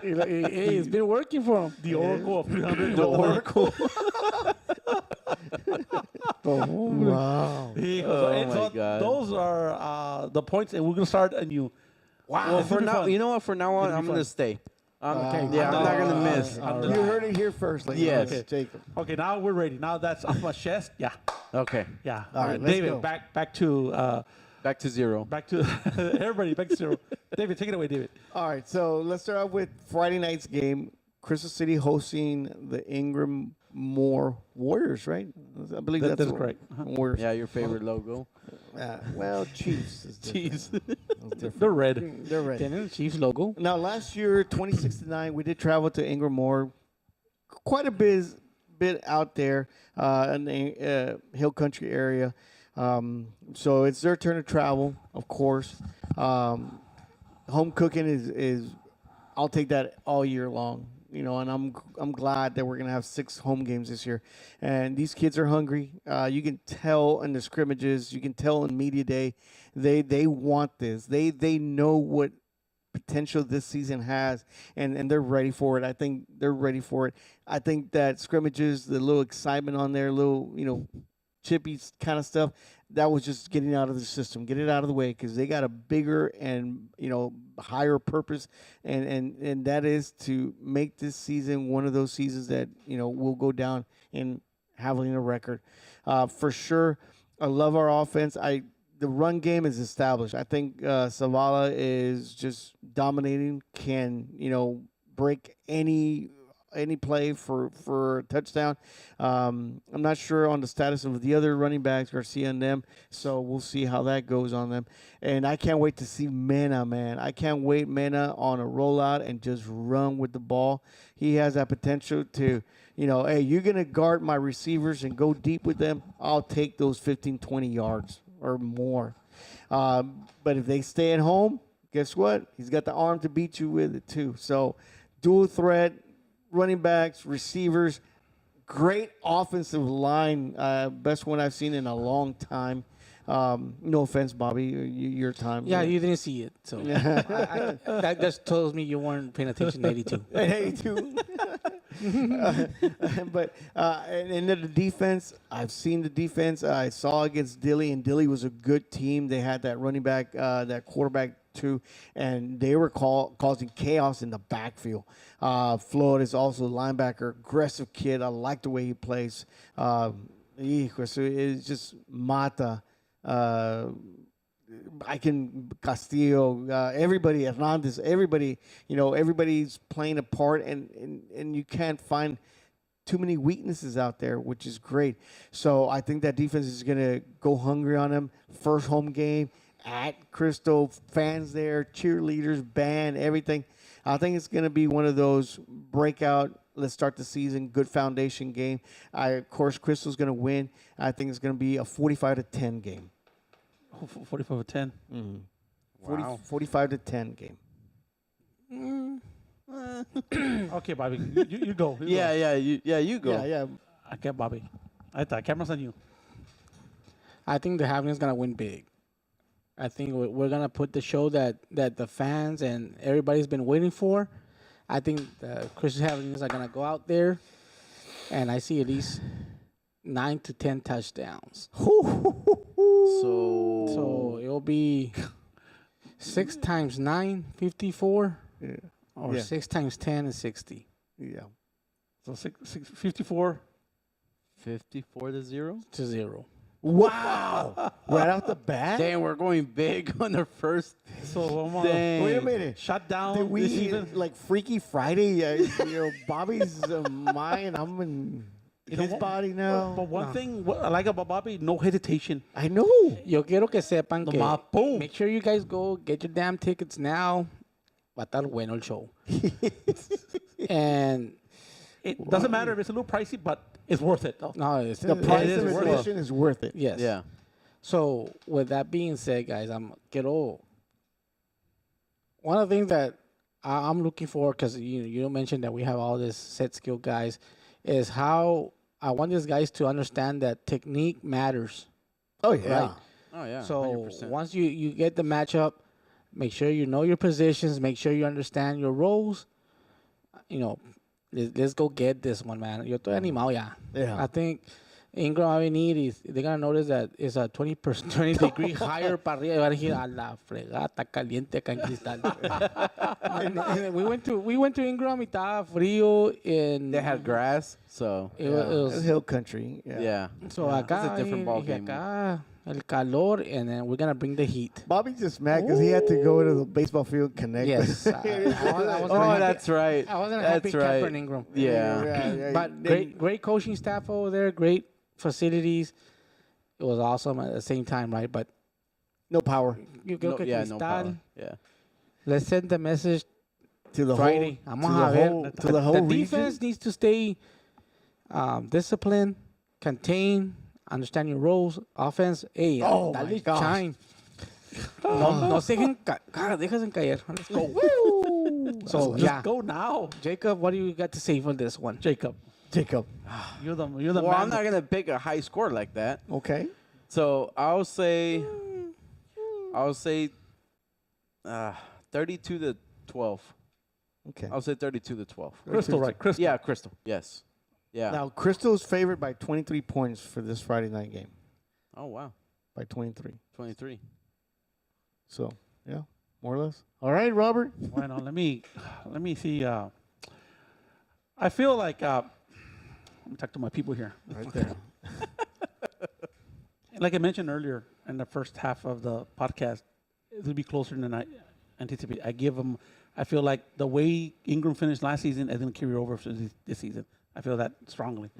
Hey, it's been working for him. The Oracle of 300. The Oracle. Wow. Oh my God. Those are the points, and we're going to start a new. Wow. Well, for now, you know what? For now on, I'm going to stay. Okay. Yeah, I'm not gonna miss. You heard it here first, ladies. Yes. Okay, Jacob. Okay, now we're ready. Now that's off my chest. Yeah. Okay. Yeah. All right, let's David, go. back to Back to zero. everybody. Back to zero. David, take it away, David. All right, so let's start off with Friday night's game. Crystal City hosting the Ingram Warriors, right? I believe that's correct. Warriors. Yeah, your favorite logo. Well, Chiefs. Is Chiefs. They're red. They're red. Tienen el Chiefs logo. Now, last year, 26-9, we did travel to Ingram quite a bit out there in the Hill Country area. So it's their turn to travel, of course. Home cooking is I'll take that all year long. You know, and I'm glad that we're gonna have 6 home games this year, and these kids are hungry. You can tell in the scrimmages, you can tell in media day, they want this. They know what potential this season has, and they're ready for it. I think they're ready for it. I think that scrimmages, the little excitement on there, little chippy kind of stuff, that was just getting out of the system, get it out of the way, because they got a bigger and higher purpose, and that is to make this season one of those seasons that will go down in having a record. For sure, I love our offense. The run game is established. I think Zavala is just dominating. Can break any play for a touchdown. I'm not sure on the status of the other running backs, Garcia and them, so we'll see how that goes on them. And I can't wait to see Mena, man. I can't wait Mena on a rollout and just run with the ball. He has that potential to, hey, you're going to guard my receivers and go deep with them. I'll take those 15, 20 yards or more. But if they stay at home, guess what? He's got the arm to beat you with it too. So dual threat, running backs, receivers, great offensive line, best one I've seen in a long time. No offense, Bobby, your time. Yeah, you didn't see it, so that just tells me you weren't paying attention. 82. 82. But and the defense, I've seen the defense. I saw against Dilly, and Dilly was a good team. They had that running back, that quarterback too, and they were causing chaos in the backfield. Floyd is also a linebacker, aggressive kid. I like the way he plays. It's just Mata. Castillo, everybody, Hernandez, everybody, everybody's playing a part, and you can't find too many weaknesses out there, which is great. So I think that defense is going to go hungry on them. First home game at Crystal, fans there, cheerleaders, band, everything. I think it's going to be one of those breakout, let's start the season, good foundation game. Of course, Crystal's going to win. I think it's going to be a 45-10 game. 45-10. Mm-hmm. Wow. 45-10 game. Okay, Bobby, you go. You go. You go. Yeah. Okay, Bobby. I thought camera's on you. I think the Havens gonna win big. I think we're gonna put the show that the fans and everybody's been waiting for. I think the Christian Havens are gonna go out there, and I see at least 9 to 10 touchdowns. So it'll be 6 times 9, 54, or 6 times 10 is 60. Yeah. So 54. 54-0 to 0. Wow! Right off the bat. Damn, we're going big on the first. So Dang. Wait a minute. Shut down. Did we this season. like Freaky Friday? Bobby's mine. I'm in. His body now. But one thing what I like about Bobby, no hesitation. I know. Yo quiero que sepan que Nomás, boom. make sure you guys go get your damn tickets now. Va a estar bueno el show. And It doesn't matter if it's a little pricey, but it's worth it. Though. no, it's The price is of worth it. admission is worth it. yes. Yeah. So with that being said, guys, one of the things that I'm looking for, because you mentioned that we have all this set skill guys, is how I want these guys to understand that technique matters. Oh yeah. Right. Oh yeah. So 100%. once you get the matchup, make sure you know your positions, make sure you understand your roles. Let's go get this one, man. Yo estoy animado ya. Yeah. I think Ingram va a venir they're going to notice that it's a 20 degree higher para arriba. Y van a decir, a la fregada, está caliente acá en Cristal. And we went to Ingram y estaba frío. They had grass, so It It's was, hill country. yeah. so Yeah. acá, It's a different ball dije, game. acá el calor, and then we're going to bring the heat. Bobby's just mad because he had to go to the baseball field and connect. Yes. I wasn't Oh, happy. that's right. I wasn't a That's happy camper right. in Ingram. Yeah. But great coaching staff over there, great facilities. It was awesome at the same time, right? But No power you go No, que yeah, no Cristal, power. Yeah. let's send the message to the Friday. whole Vamos a ver. to the whole The region. defense needs to stay disciplined, contain, understand your roles. Offense, hey, Oh, my dale gosh. shine. No se dejen déjense caer. Let's go. So, Just yeah. go now, Jacob, what do you got to say for this one? Jacob. Jacob. You're the Well, man. I'm not gonna pick a high score like that. Okay. So I'll say 32 to 12. Okay. I'll say 32 to 12. Crystal, right? Crystal. Yeah, Crystal. Yes. Yeah. Now Crystal's favored by 23 points for this Friday night game. Oh wow. By 23. 23. So yeah, more or less. All right, Robert. Bueno, let me see. I feel like let me talk to my people here. Right there. Like I mentioned earlier in the first half of the podcast, it'll be closer than I anticipate. I feel like the way Ingram finished last season is going to carry over to this season. I feel that strongly.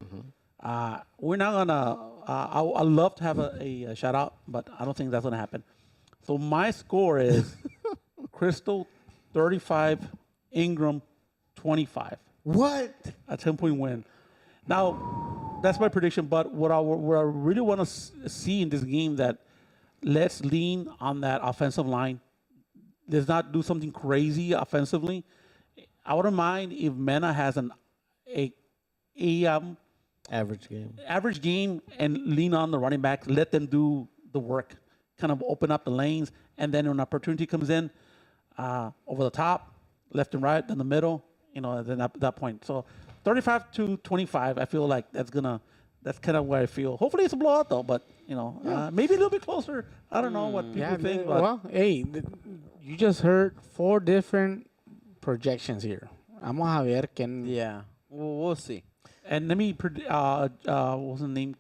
We're not gonna. I love to have a shout out, but I don't think that's gonna happen. So my score is Crystal 35, Ingram 25. What? A 10-point win. Now, that's my prediction. But what I really want to see in this game, that let's lean on that offensive line. Let's not do something crazy offensively. I wouldn't mind if Mena has a Average game. average game and lean on the running backs. Let them do the work. Kind of open up the lanes, and then when an opportunity comes in, over the top, left and right, in the middle, then at that point. So 35 to 25, I feel like that's kind of where I feel. Hopefully it's a blowout though, but maybe a little bit closer. I don't know what people think. But Well, hey, you just heard 4 different projections here. Vamos a ver quién. Yeah. We'll see. and let me what was the name?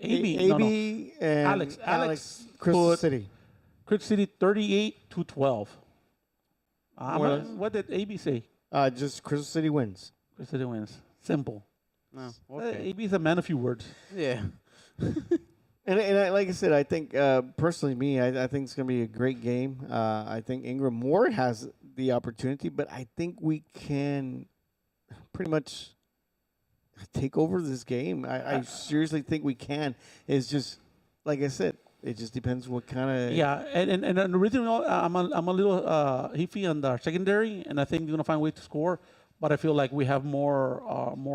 AB, AB and Alex Crystal put City. Crystal City 38 to 12. Well, What did AB say? Just Crystal City wins. Crystal City wins. Simple. No. Okay. AB is a man of few words. Yeah. And like I said, I think personally, I think it's going to be a great game. I think Ingram Moore has the opportunity, but I think we can pretty much take over this game. I seriously think we can. It's just, like I said, it just depends what kind of. Yeah, and originally I'm a little iffy on the secondary, and I think we're gonna find a way to score. But I feel like we have more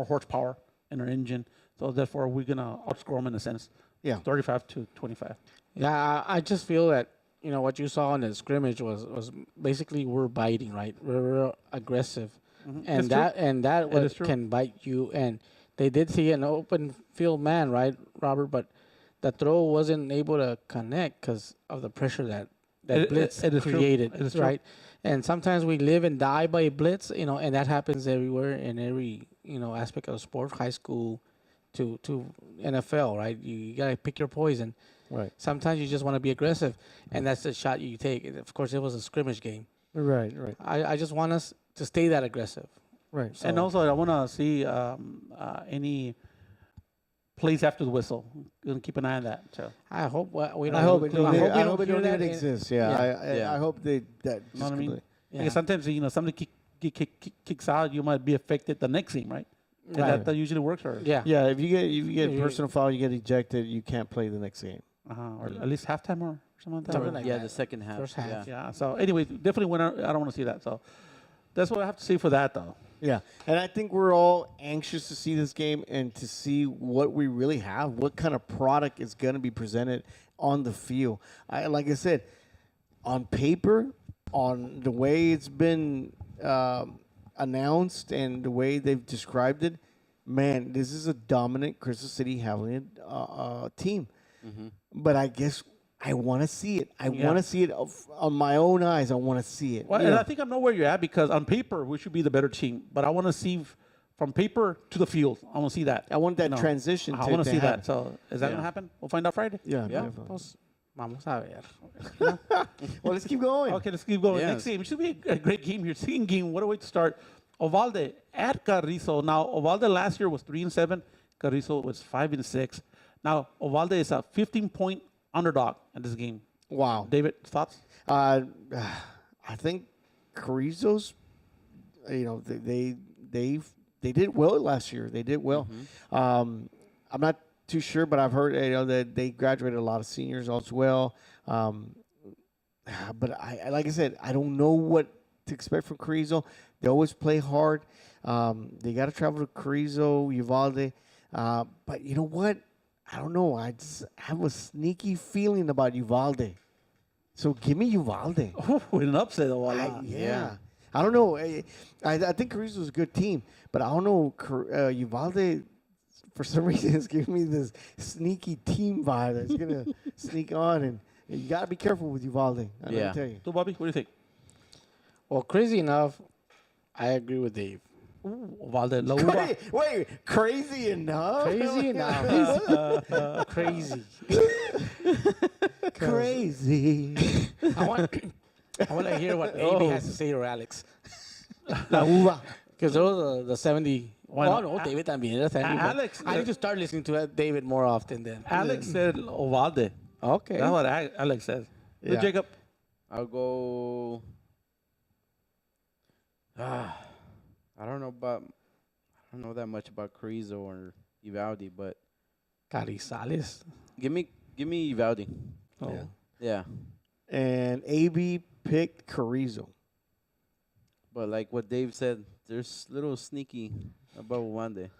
horsepower in our engine, so therefore we're gonna outscore them in a sense. Yeah. 35 to 25. Yeah, I just feel that what you saw in the scrimmage was basically we're biting, right? We're aggressive, and It's that true. and that It is true. can bite you. And they did see an open field man, right, Robert? But the throw wasn't able to connect because of the pressure that blitz it is true. created, It is true. right? And sometimes we live and die by blitz, and that happens everywhere in every aspect of sport, high school to NFL, right? You gotta pick your poison. Right. Sometimes you just want to be aggressive, and that's the shot you take. And of course, it was a scrimmage game. Right. I just want us to stay that aggressive. Right. And also, I want to see any plays after the whistle. Gonna keep an eye on that. So. I hope we don't. I hope it I don't. hope we I hope it hear don't that even in- exist. Yeah. I hope that. You know what I mean? Yeah. Because sometimes somebody kicks out, you might be affected the next game, right? And Right. that usually works. Or Yeah. Yeah, if you get you- personal foul, you get ejected. You can't play the next game. or at least halftime or something like that. Something like yeah, that. the second half. First half. Yeah. Yeah. So anyway, definitely when I don't want to see that. So that's what I have to say for that, though. Yeah, and I think we're all anxious to see this game and to see what we really have, what kind of product is going to be presented on the field. Like I said, on paper, on the way it's been announced and the way they've described it, man, this is a dominant Crystal City Javelian team. But I guess I want to see it. I want to see it on my own eyes. I want to see it. Well, and I think I know where you're at because on paper we should be the better team, but I want to see from paper to the field. I want to see that. I want that transition. I want to see happen. that. So is that going to happen? We'll find out Friday. Yeah, Yeah. definitely. Pues, vamos a ver. Well, let's keep going. Okay, let's keep going. Yes. Next game. It should be a great game here. Second game. What a way to start. Ovalde at Carrizo. Now, Ovalde last year was 3-7. Carrizo was 5-6. Now, Ovalde is a 15-point underdog in this game. Wow. David, thoughts? I think Carrizo's, they did well last year. They did well. I'm not too sure, but I've heard that they graduated a lot of seniors as well. But like I said, I don't know what to expect from Carrizo. They always play hard. They got to travel to Carrizo, Uvalde. But you know what? I don't know. I just have a sneaky feeling about Uvalde. So give me Uvalde. Oh, an upset. Yeah. I don't know. I think Carrizo is a good team, but I don't know. Uvalde, for some reason, is giving me this sneaky team vibe that's going to sneak on. And you got to be careful with Uvalde. I gotta tell you. So, Bobby, what do you think? Well, crazy enough, I agree with Dave. Uvalde, La Uva. Wait, crazy enough? Crazy enough. Crazy. Crazy. I want to hear what AB has to say to Alex. La Uva. Because those are the 70. Why Oh, not? no, David también era 70. but Alex, I need to start listening to David more often then. Alex said Ovalde. Okay. That's what Alex says. So, Yeah. Jacob. I'll go. I don't know that much about Carrizo or Uvalde, but Carizales. give me Uvalde. Oh. Yeah. Yeah, And AB picked Carrizo. but like what Dave said, there's little sneaky about one day.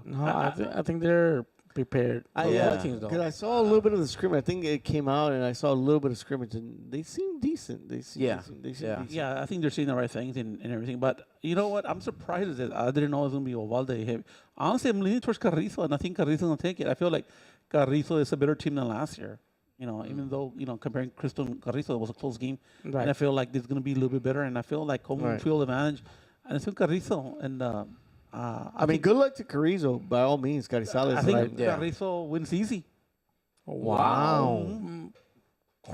No, I think they're prepared. Yeah. Both teams, though. Because I saw a little bit of the scrimmage. I think it came out, and I saw a little bit of scrimmage, and they seem decent. They seem Yeah. decent. They seem Yeah. decent. Yeah, I think they're saying the right things and everything. But you know what? I'm surprised that I didn't know it was going to be Ovalde. Honestly, I'm leaning towards Carrizo, and I think Carrizo's going to take it. I feel like Carrizo is a better team than last year. Even though, comparing Crystal and Carrizo, it was a close game. Right. And I feel like this is going to be a little bit better. And I feel like home Right. field advantage. And it's with Carrizo. And I mean, good luck to Carrizo, by all means. Carizales. I think right? Yeah. Carrizo wins easy. Wow.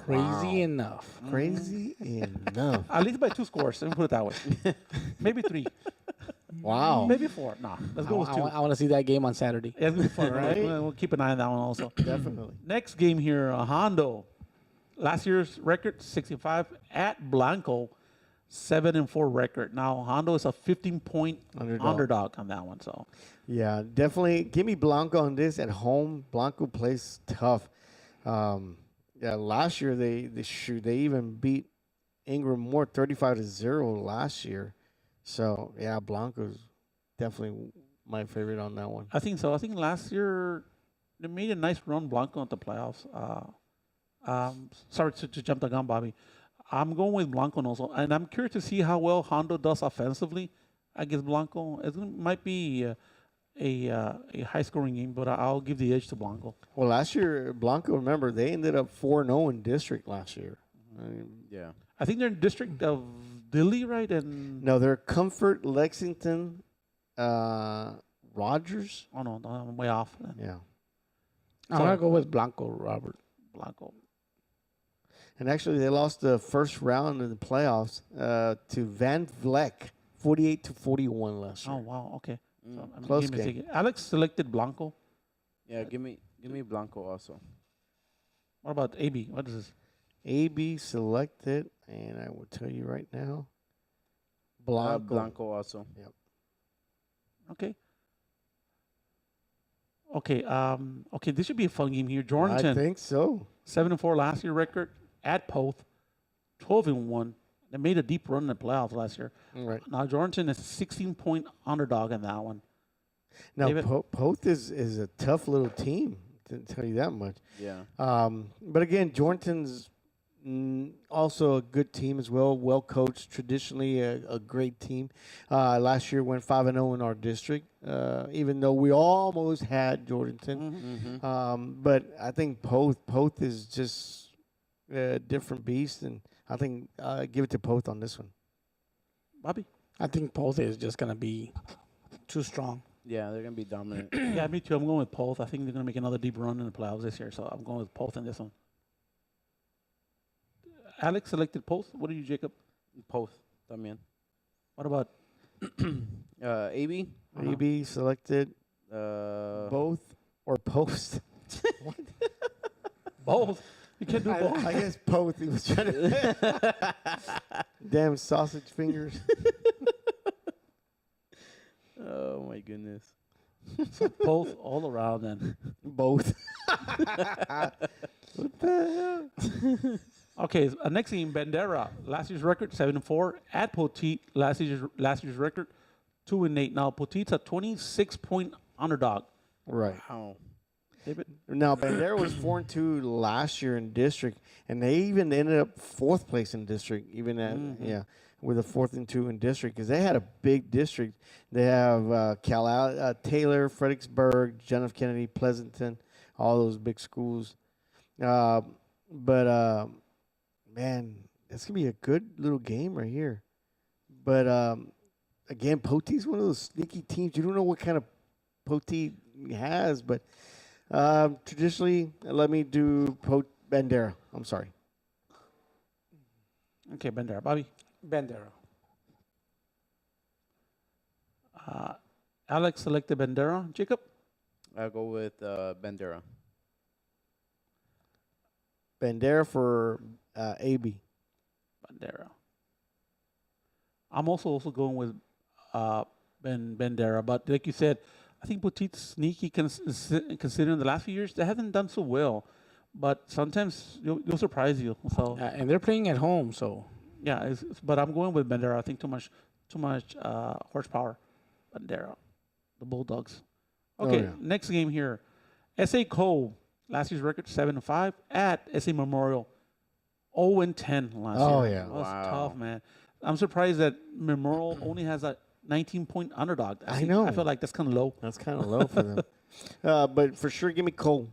Crazy enough. Crazy enough. At least by 2 scores. Let me put it that way. Maybe 3. Wow. Maybe 4. Nah, let's go with 2. I want to see that game on Saturday. Yeah, it's gonna be fun, right? Right? We'll keep an eye on that one also. Definitely. Next game here, Hondo. Last year's record, 65 at Blanco, 7-4 record. Now Hondo is a 15-point underdog on that one. So Yeah, definitely. Give me Blanco on this at home. Blanco plays tough. Last year they even beat Ingram more 35-0 last year. So yeah, Blanco's definitely my favorite on that one. I think so. I think last year they made a nice run Blanco at the playoffs. Sorry to jump the gun, Bobby. I'm going with Blanco also, and I'm curious to see how well Hondo does offensively against Blanco. Might be a high-scoring game, but I'll give the edge to Blanco. Well, last year Blanco, remember they ended up 4-0 in district last year. Yeah. I think they're in district of Dilly, right? And No, they're Comfort, Lexington, Rogers. oh no, I'm way off. Then. Yeah. I'm going to go with Blanco, Robert. Blanco. And actually, they lost the first round in the playoffs to Van Vleck, 48-41 last year. Oh wow, okay. So I'm Close making a game. mistake. Alex selected Blanco. Yeah, give me Blanco also. What about AB? What is this? AB selected, and I will tell you right now, Blanco. Blanco also. Yep. Okay. Okay. Okay. This should be a fun game here. Jordan. I think so. 7-4 last year record at Poth. 12-1. They made a deep run in the playoffs last year. Right. Now Jordan is 16-point underdog in that one. Now Poth is a tough little team. To tell you that much. Yeah. But again, Jordan's also a good team as well. Well coached. Traditionally a great team. Last year went 5-0 in our district. Even though we almost had Jordanton. But I think Poth is just a different beast, and I think give it to Poth on this one. Bobby? I think Poth is just going to be too strong. Yeah, they're going to be dominant. Yeah, me too. I'm going with Poth. I think they're going to make another deep run in the playoffs this year, so I'm going with Poth in this one. Alex selected Poth. What are you, Jacob? Poth también. What about AB? AB selected both or post. What? Both. You can't do both. I guess both. He was trying to. Damn sausage fingers. Oh my goodness. So both all around then. Both. What the hell? Okay, next game, Bandera. Last year's record 7-4 at Poteet. Last year's record 2-8. Now Poteet's a 26-point underdog. Right. Wow. David? Now Bandera was 4-2 last year in district, and they even ended up fourth place in district. Even at with a 4-2 in district, because they had a big district. They have Taylor, Fredericksburg, John F. Kennedy, Pleasanton, all those big schools. But man, it's gonna be a good little game right here. But again, Poteet's one of those sneaky teams. You don't know what kind of Poteet has, but traditionally, let me do Bandera. I'm sorry. Okay, Bandera. Bobby? Bandera. Alex selected Bandera. Jacob? I'll go with Bandera. Bandera for AB. Bandera. I'm also going with Bandera, but like you said, I think Poteet's sneaky considering the last few years. They haven't done so well, but sometimes you'll surprise you. So And they're playing at home, so. yeah, but I'm going with Bandera. I think too much horsepower. Bandera, the Bulldogs. Okay, next game here. S.A. Cole, last year's record 7-5 at S.A. Memorial, 0-10 last year. Oh, yeah. That was tough, man. I'm surprised that Memorial only has a 19-point underdog. I know. I feel like that's kind of low. That's kind of low for them. But for sure, give me Cole.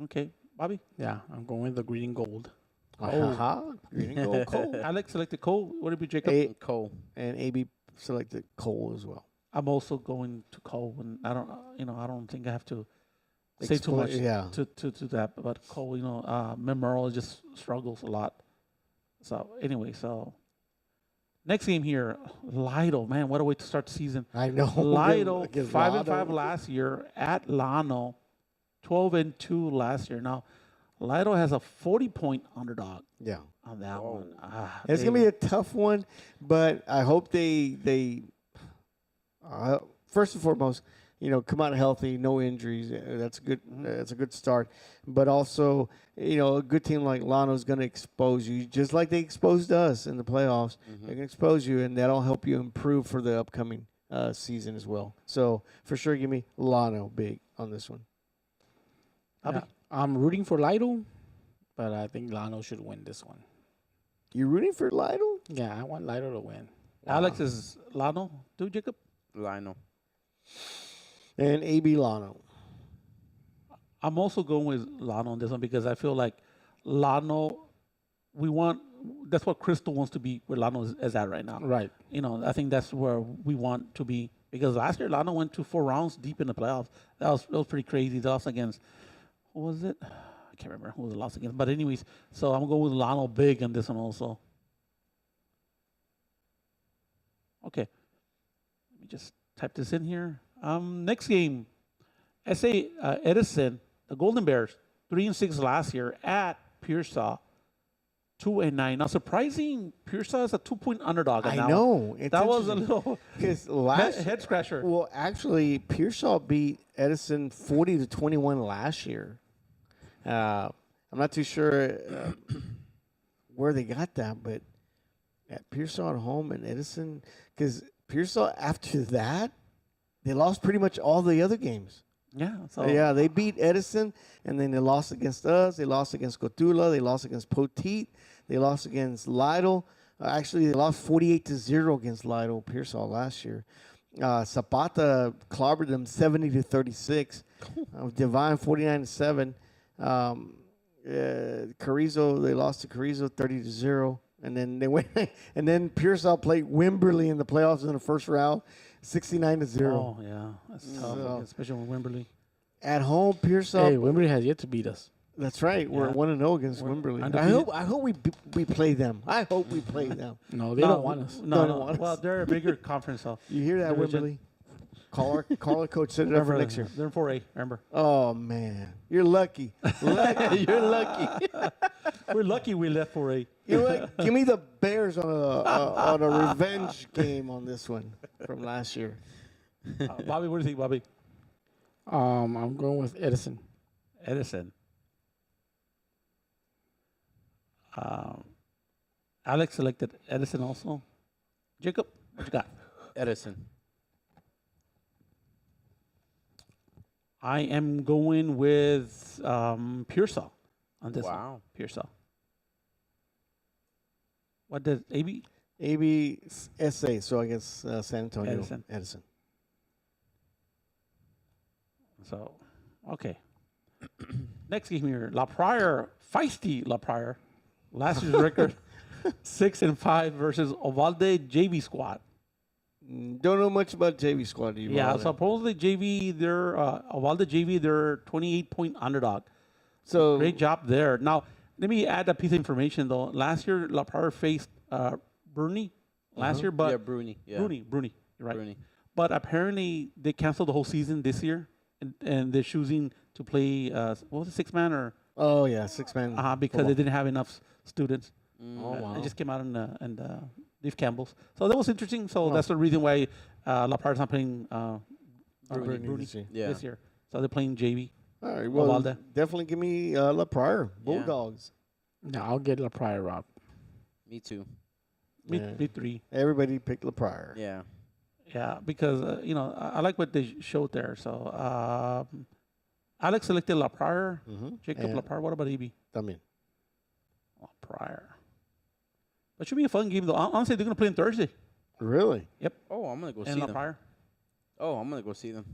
Okay, Bobby? Yeah, I'm going with the green and gold. Green and gold Cole. Alex selected Cole. What did you, Jacob? Cole. And AB selected Cole as well. I'm also going to Cole, and I don't think I have to say too much to that. But Cole, Memorial just struggles a lot. So anyway, next game here, Lido. Man, what a way to start the season. I know. Lido 5-5 last year at Lano, 12-2 last year. Now, Lido has a 40-point underdog. Yeah. On that one. It's going to be a tough one, but I hope they first and foremost, come out healthy, no injuries. That's good. That's a good start. But also, a good team like Lano is going to expose you, just like they exposed us in the playoffs. They're going to expose you, and that'll help you improve for the upcoming season as well. So, for sure, give me Lano big on this one. Yeah, I'm rooting for Lido, but I think Lano should win this one. You rooting for Lido? Yeah, I want Lido to win. Wow. Alex is Lano. Do Jacob? Lino. And AB Lano. I'm also going with Lano on this one because I feel like Lano, that's what Crystal wants to be where Lano is at right now. Right. I think that's where we want to be because last year Lano went to 4 rounds deep in the playoffs. That was pretty crazy. They lost against, who was it? I can't remember who was the loss against. But anyways, so I'm going with Lano big on this one also. Okay. Let me just type this in here. Next game, SA Edison, the Golden Bears, 3-6 last year at Pearsall. 2-9. Now, surprising, Pearsall is a 2-point underdog. I know. That was a little head scratcher. Well, actually, Pearsall beat Edison 40-21 last year. I'm not too sure where they got that, but at Pearsall at home and Edison, because Pearsall after that, they lost pretty much all the other games. Yeah. Yeah, they beat Edison, and then they lost against us. They lost against Cotula. They lost against Poteet. They lost against Lytle. Actually, they lost 48-0 against Lytle, Pearsall last year. Zapata clobbered them 70-36. Divine 49-7. Carrizo, they lost to Carrizo 30-0. And then they went. And then Pearsall played Wimberley in the playoffs in the first round, 69-0. Oh yeah, that's tough, especially with Wimberley. At home, Pearsall. Hey, Wimberley has yet to beat us. That's right. We're 1-0 against Wimberley. I hope we play them. I hope we play them. No, they don't want us. No. Well, they're a bigger conference, though. You hear that, Wimberley? Call our coach. Set it up for next year. They're in 4A. Remember? Oh man, you're lucky. You're lucky. We're lucky we left 4A. You know what? Give me the Bears on a revenge game on this one from last year. Bobby, what do you think, Bobby? I'm going with Edison. Edison. Alex selected Edison also. Jacob, what you got? Edison. I am going with Pearsall on this one. Wow. Pearsall. What does AB? AB SA, so I guess San Antonio. Edison. So, okay. Next game here, La Pryor, feisty La Pryor. Last year's record, 6-5 versus Ovalde JV squad. Don't know much about JV squad. Yeah, supposedly JV, they're Ovalde JV, they're 28-point underdog. So great job there. Now, let me add a piece of information though. Last year, La Pryor faced Bruni. Last year, but Bruni. Yeah. Bruni, you're right. Bruni. But apparently, they canceled the whole season this year, and they're choosing to play. What was it, 6-man or? Oh yeah, 6-man. Because they didn't have enough students. Oh wow. It just came out in Leaf Campbell's. So that was interesting. So that's the reason why La Pryor's not playing Bruni this year. So they're playing JV. All right. Well, definitely give me La Pryor Bulldogs. No, I'll get La Pryor, Rob. Me too. Me three. Everybody picked La Pryor. Yeah. Yeah, because I like what they showed there. So Alex selected La Pryor. Jacob La Pryor. What about EB? También. La Pryor. That should be a fun game, though. Honestly, they're going to play on Thursday. Really? Yep. Oh, I'm going to go see La them. Pryor. Oh, I'm going to go see them.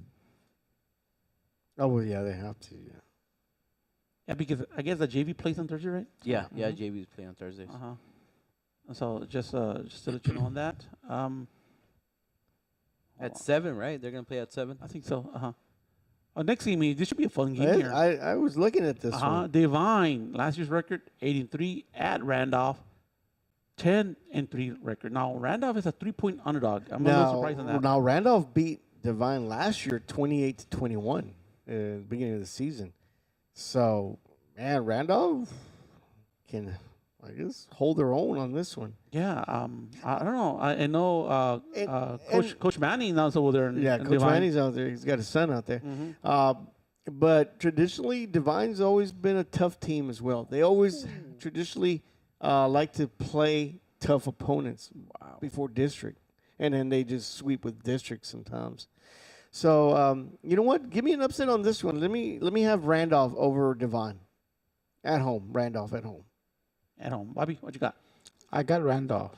Oh, well, yeah, they have to. Yeah. Yeah, because I guess the JV plays on Thursday, right? Yeah, JV's playing on Thursdays. So just to let you know on that. At 7, right? They're going to play at 7? I think so. Next game, this should be a fun game here. I was looking at this one. Divine, last year's record, 8-3 at Randolph. 10-3 record. Now, Randolph is a 3-point underdog. I'm a little surprised on that. Now, Randolph beat Divine last year 28-21 at the beginning of the season. So, man, Randolph can, I guess, hold their own on this one. Yeah, I don't know. I know Coach Manning now's over there. Coach Manning's out there. He's got his son out there. But traditionally, Divine's always been a tough team as well. They always traditionally like to play tough opponents before district, and then they just sweep with district sometimes. So you know what? Give me an upset on this one. Let me have Randolph over Divine at home. Randolph at home. At home, Bobby, what you got? I got Randolph.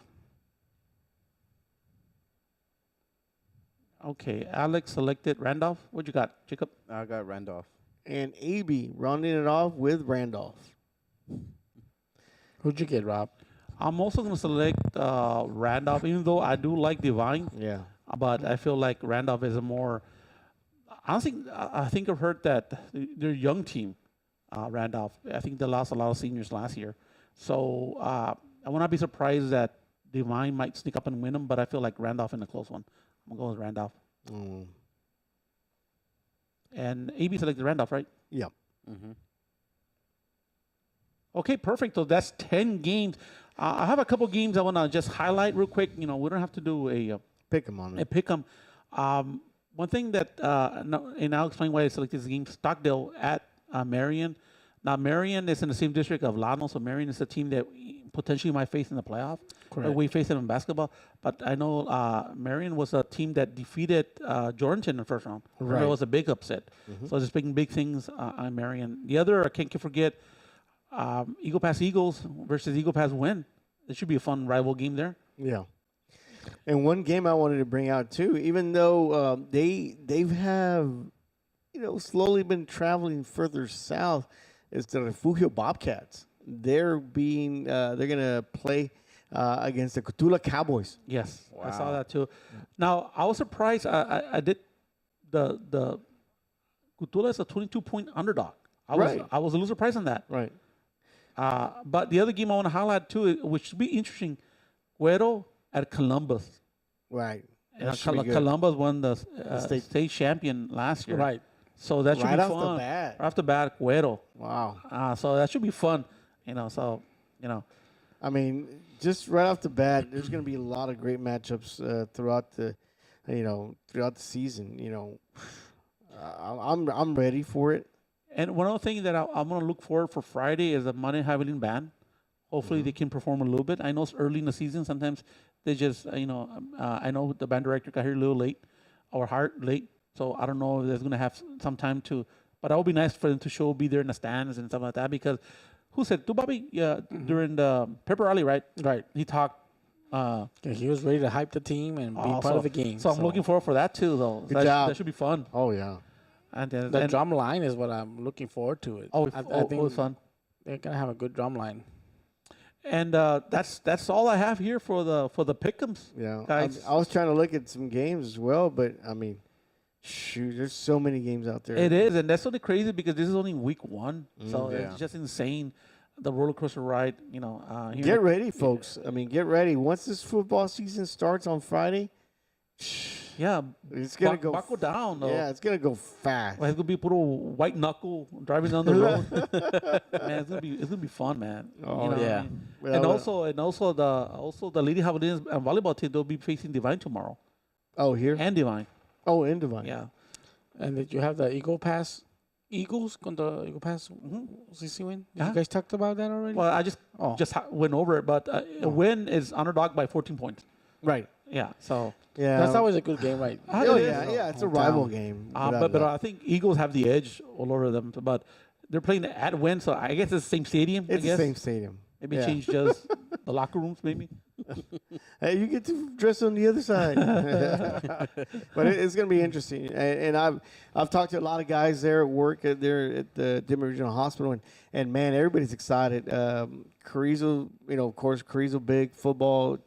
Okay, Alex selected Randolph. What you got, Jacob? I got Randolph. And AB rounding it off with Randolph. Who'd you get, Rob? I'm also going to select Randolph, even though I do like Divine. Yeah. But I feel like Randolph is a more. I think I've heard that they're a young team, Randolph. I think they lost a lot of seniors last year. So I would not be surprised that Divine might sneak up and win them, but I feel like Randolph in a close one. I'm going to go with Randolph. And AB selected Randolph, right? Yeah. Mm-hmm. Okay, perfect. So that's 10 games. I have a couple games I want to just highlight real quick. We don't have to do Pick them on a it. pick 'em. One thing that, and I'll explain why I selected this game, Stockdale at Marion. Now, Marion is in the same district of Lano, so Marion is a team that potentially might face in the playoff. Correct. We faced them in basketball. But I know Marion was a team that defeated Jordanton in the first round. Right. It was a big upset. So just making big things on Marion. The other, I can't forget, Eagle Pass Eagles versus Eagle Pass Win. It should be a fun rival game there. Yeah. And one game I wanted to bring out too, even though they have slowly been traveling further south, is the Refugio Bobcats. They're gonna play against the Cotula Cowboys. Yes, I saw that too. Now I was surprised. I did the Cotula is a 22-point underdog. I was a little surprised on that. Right. But the other game I want to highlight too, which should be interesting, Cuero at Columbus. Right. And Columbus won the state champion last year. Right. So that should be fun. Right off the bat. Right off the bat, Cuero. Wow. So that should be fun. I mean, just right off the bat, there's going to be a lot of great matchups throughout the season. I'm ready for it. And one other thing that I'm going to look for Friday is the Monday Javelin band. Hopefully they can perform a little bit. I know it's early in the season. Sometimes they just, I know the band director got here a little late late. So I don't know if there's going to have some time to, but it would be nice for them to be there in the stands and stuff like that. Because who said, Bobby, during the Pepper Rally, right? Right. He talked. He was ready to hype the team and be part of the game. So I'm looking forward for that too, though. Good job. That should be fun. Oh, yeah. And the drum line is what I'm looking forward to. I think it's fun. They're gonna have a good drum line. And that's all I have here for the pick'ems. Yeah, guys. I was trying to look at some games as well, but I mean, shoot, there's so many games out there. It is, and that's only crazy because this is only week 1, so it's just insane. The roller coaster ride, Get ready, folks. I mean, get ready. Once this football season starts on Friday, yeah, it's gonna go. Buckle down, though. Yeah, it's gonna go fast. Well, it's gonna be puro white knuckle driving down the road. Man, it's gonna be fun, man. Oh, yeah. And also the Lady Javelins and volleyball team, they'll be facing Divine tomorrow. Oh, here? And Divine. Oh, in Divine. Yeah. And did you have the Eagles contra Eagle Pass CC win? You guys talked about that already? Well, I just went over it, but a win is underdog by 14 points. Right. Yeah. So yeah, that's always a good game, right? Yeah. It's a rival game. But I think Eagles have the edge all over them. But they're playing at Win, so I guess it's the same stadium. It's the same stadium. Maybe change just the locker rooms, maybe. Hey, you get to dress on the other side. But it's going to be interesting. And I've talked to a lot of guys there at work there at the Denver Regional Hospital, and man, everybody's excited. Carrizo, of course, Carrizo, big football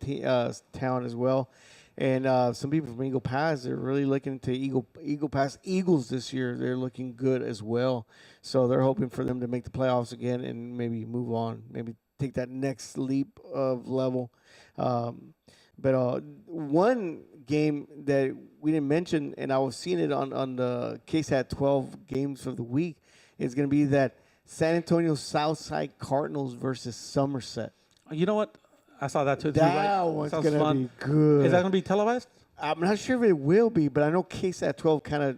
town as well. And some people from Eagle Pass, they're really looking to Eagle Pass Eagles this year. They're looking good as well. So they're hoping for them to make the playoffs again and maybe move on, maybe take that next leap of level. But one game that we didn't mention, and I was seeing it on the KSAT 12 games of the week, is going to be that San Antonio Southside Cardinals versus Somerset. You know what? I saw that too. That one's going to be good. Is that going to be televised? I'm not sure if it will be, but I know KSAT 12 kind of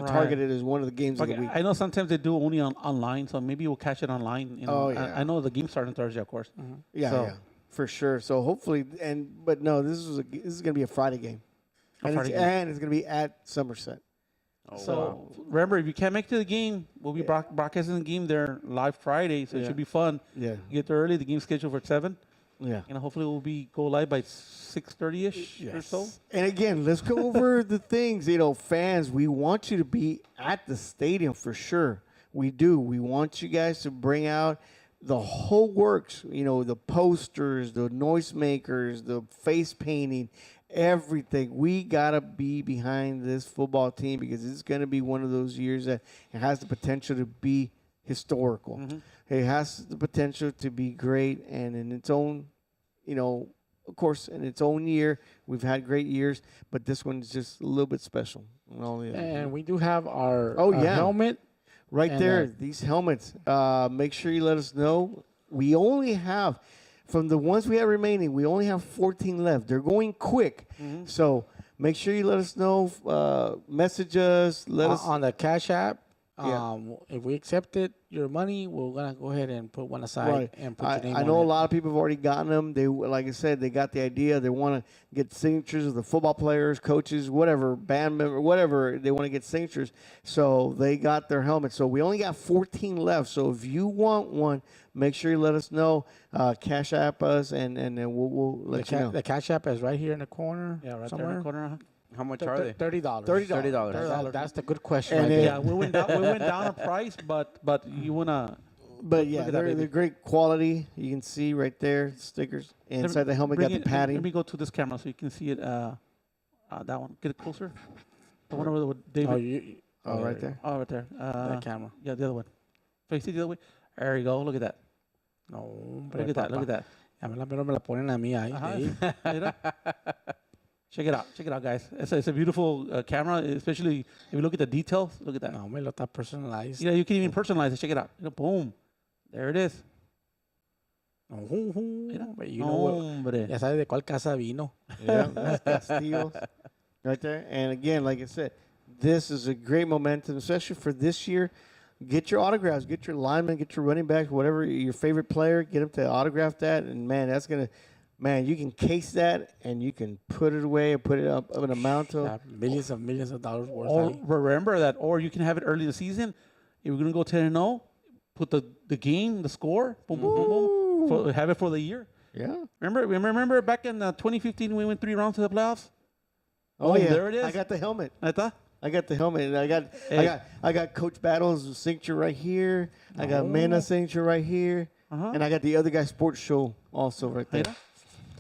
targeted as one of the games of the week. I know sometimes they do only online, so maybe we'll catch it online. Oh, yeah. I know the game's starting Thursday, of course. Mm-hmm. Yeah, for sure. So hopefully, but no, this is going to be a Friday game. And it's going to be at Somerset. Oh, so remember, if you can't make it to the game, we'll be broadcasting the game there live Friday, so it should be fun. Yeah. Get there early. The game's scheduled for 7. Yeah. Hopefully we'll go live by 6:30ish or so. And again, let's go over the things, fans, we want you to be at the stadium for sure. We do. We want you guys to bring out the whole works, the posters, the noisemakers, the face painting, everything. We got to be behind this football team because it's going to be one of those years that it has the potential to be historical. Mm-hmm. It has the potential to be great, and in its own, of course, in its own year. We've had great years, but this one's just a little bit special. And we do have our helmet. Right there, these helmets. Make sure you let us know. We only have, from the ones we have remaining, we only have 14 left. They're going quick. So make sure you let us know. Message us. Let us on the Cash App. If we accepted your money, we're gonna go ahead and put one aside and put your name on it. I know a lot of people have already gotten them. They, like I said, they got the idea. They want to get signatures of the football players, coaches, whatever, band member, whatever. They want to get signatures. So they got their helmets. So we only got 14 left. So if you want one, make sure you let us know. Cash App us, and then we'll let you know. The Cash App is right here in the corner. Yeah, right somewhere. there in the corner. How much are they? $30. $30. That's the good question. And right Yeah, we went down a price, but you wanna. But yeah, Look at that, they're great quality. You can see right there, stickers. Inside the helmet, got the padding. Let me go to this camera so you can see it. That one. Get it closer. The one over with David. Right there. Oh, right there. that camera. Yeah, the other one. Face it the other way. There you go. Look at that. No, Look at that. Look at that. Ya me la ponen a mí ahí. Mira. Check it out, guys. It's a beautiful camera, especially if you look at the details. Look at that. No, me lo está personalized. Yeah, you can even personalize it. Check it out. Boom. There it is. You know what? Ya sabes de cuál casa vino. Yeah, that's Castillo's right there. And again, like I said, this is a great momentum, especially for this year. Get your autographs, get your linemen, get your running backs, whatever your favorite player, get them to autograph that. And man, that's gonna, you can case that and you can put it away and put it up in a mantle. Millions of dollars worth. Or remember that, or you can have it early in the season. If we're gonna go 10-0, put the game, the score, boom, boom, boom, boom. Have it for the year. Yeah. Remember back in 2015 we went 3 rounds to the playoffs. Oh yeah, there it is. I got the helmet. ¿Neta? I got the helmet. And I got Coach Battle's signature right here. I got Mena's signature right here, and I got the other guy's sports show also right there.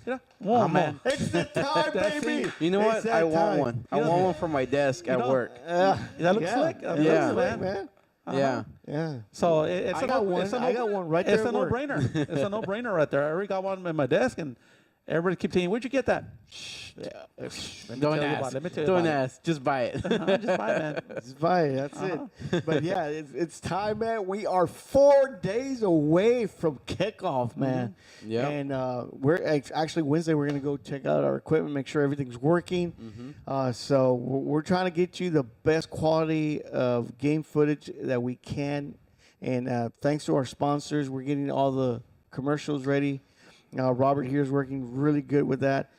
Yeah. Oh man, it's the time, baby. You know what? I want one. I want one for my desk at work. That looks slick. Yeah. Man. Yeah. So I got one right there. It's a no-brainer. It's a no-brainer right there. I already got one in my desk, and everybody keeps saying, "Where'd you get that?" Don't ask. Just buy it. Just buy it, man. Just buy it. That's it. But yeah, it's time, man. We are 4 days away from kickoff, man. Yeah. And we're actually Wednesday. We're gonna go check out our equipment, make sure everything's working. So we're trying to get you the best quality of game footage that we can. And thanks to our sponsors, we're getting all the commercials ready. Robert here is working really good with that.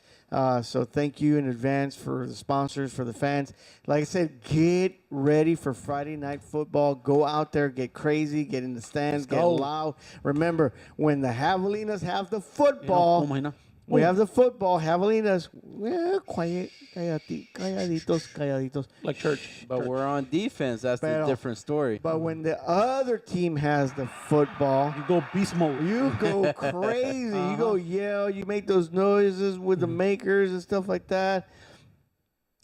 So thank you in advance for the sponsors, for the fans. Like I said, get ready for Friday Night Football. Go out there, get crazy, get in the stands, get loud. Remember, when the Javelinas have the football, we have the football. Javelinas, quiet, calladitos. Like church. But we're on defense. That's a different story. But when the other team has the football, you go beast mode. You go crazy. You go yell. You make those noises with the makers and stuff like that.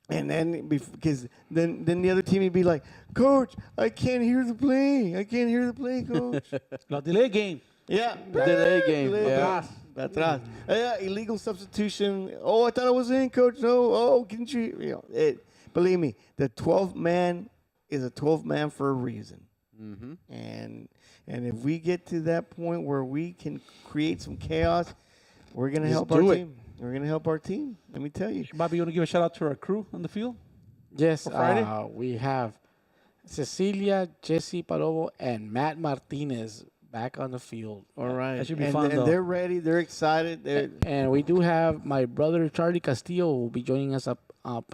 And then, because then the other team would be like, "Coach, I can't hear the play. I can't hear the play, Coach." La delay game. Yeah, delay game. Yeah. That's right. Yeah, illegal substitution. Oh, I thought I was in, Coach. No. Oh, didn't you? You know, believe me, the 12th man is a 12th man for a reason. And if we get to that point where we can create some chaos, we're gonna help our team. We're gonna help our team. Let me tell you. Bobby, you want to give a shout out to our crew on the field? Yes. Friday? We have Cecilia, Jesse Palomo, and Matt Martinez back on the field. All right. That should be fun, and they're ready. They're excited. And we do have my brother Charlie Castillo will be joining us up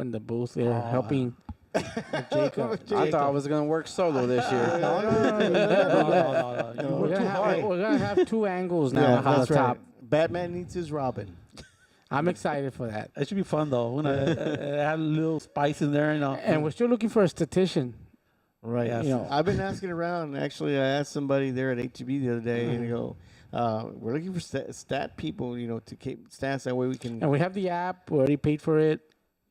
in the booth there, helping Jacob. I thought I was gonna work solo this year. No. We're gonna have 2 angles now. That's top. right. Batman needs his Robin. I'm excited for that. It should be fun though. We're gonna add a little spice in there, you know. And we're still looking for a statistician. Right. Yes. You know, I've been asking around. Actually, I asked somebody there at HEB the other day, and they go, "We're looking for stat people, you know, to keep stats. That way we can." And we have the app. We already paid for it.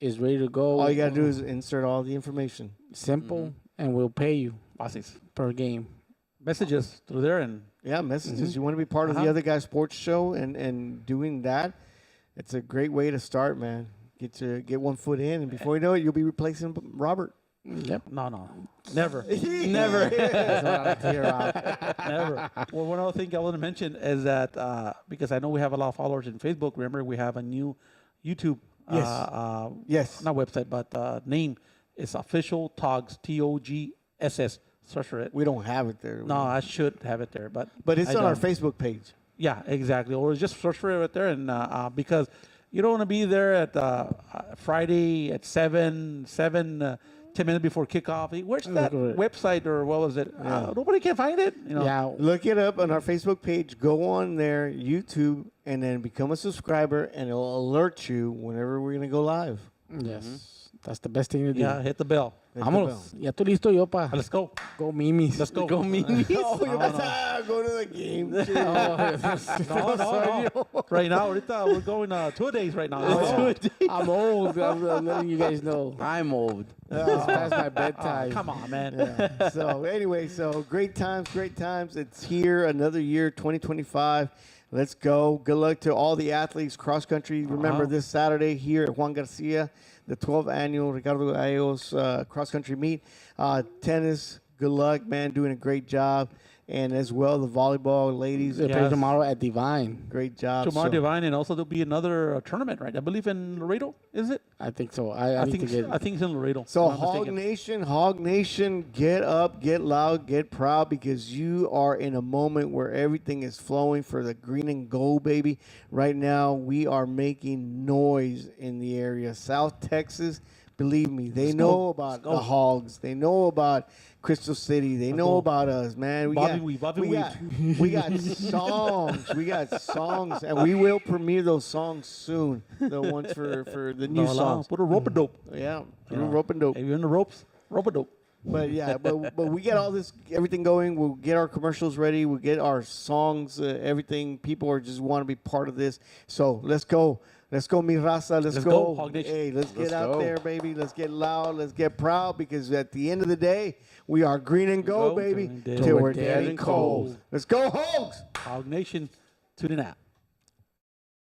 It's ready to go. All you gotta do is insert all the information. Simple, and we'll pay you per game. Messages through there and messages. You want to be part of the other guy's sports show and doing that. It's a great way to start, man. Get one foot in, and before you know it, you'll be replacing Robert. Yep. No. Never. Never. That's what I like to hear, Rob. Never. Well, one other thing I want to mention is that because I know we have a lot of followers in Facebook. Remember, we have a new YouTube. Yes. Not website, but name. It's official Togs. TOGSS. Search for it. We don't have it there. No, I should have it there, but it's on our Facebook page. Yeah, exactly. Or just search for it right there, and because you don't want to be there at Friday at 7, 10 minutes before kickoff. Where's that website or what was it? Nobody can find it. Yeah. Look it up on our Facebook page. Go on there, YouTube, and then become a subscriber, and it'll alert you whenever we're gonna go live. Yes. Mm-hmm. That's the best thing to do. Yeah, hit the bell. Vámonos. Ya estoy listo yo pa. Let's go. Go Mimis. Let's go. Go Mimis. Go to the game. No. Right now, we're going 2 days right now. I'm old. I'm letting you guys know. I'm old. It's past my bedtime. Come on, man. Yeah. So anyway, great times. It's here, another year, 2025. Let's go. Good luck to all the athletes, cross country. Remember this Saturday here at Juan Garcia, the 12th annual Ricardo Gallegos cross country meet. Tennis, good luck, man, doing a great job. And as well, the volleyball ladies. They play tomorrow at Divine. Great job. Tomorrow, Divine, and also there'll be another tournament, right? I believe in Laredo, is it? I think so. I think it's in Laredo. So HawgNation, get up, get loud, get proud, because you are in a moment where everything is flowing for the green and gold, baby. Right now, we are making noise in the area. South Texas, believe me, they know about the Hogs. They know about Crystal City. They know about us, man. We got songs. We got songs, and we will premiere those songs soon. The ones for the new songs. Put a rope a dope. Yeah, put a rope and dope. If you're in the ropes, rope a dope. But yeah, but we get all this, everything going. We'll get our commercials ready. We'll get our songs, everything. People are just want to be part of this. So let's go. Let's go, mi raza. Let's go. HawgNation. Hey, let's get out there, baby. Let's get loud. Let's get proud, because at the end of the day, we are green and gold, baby, till we're dead and cold. Let's go, Hogs. HawgNation, tune in out.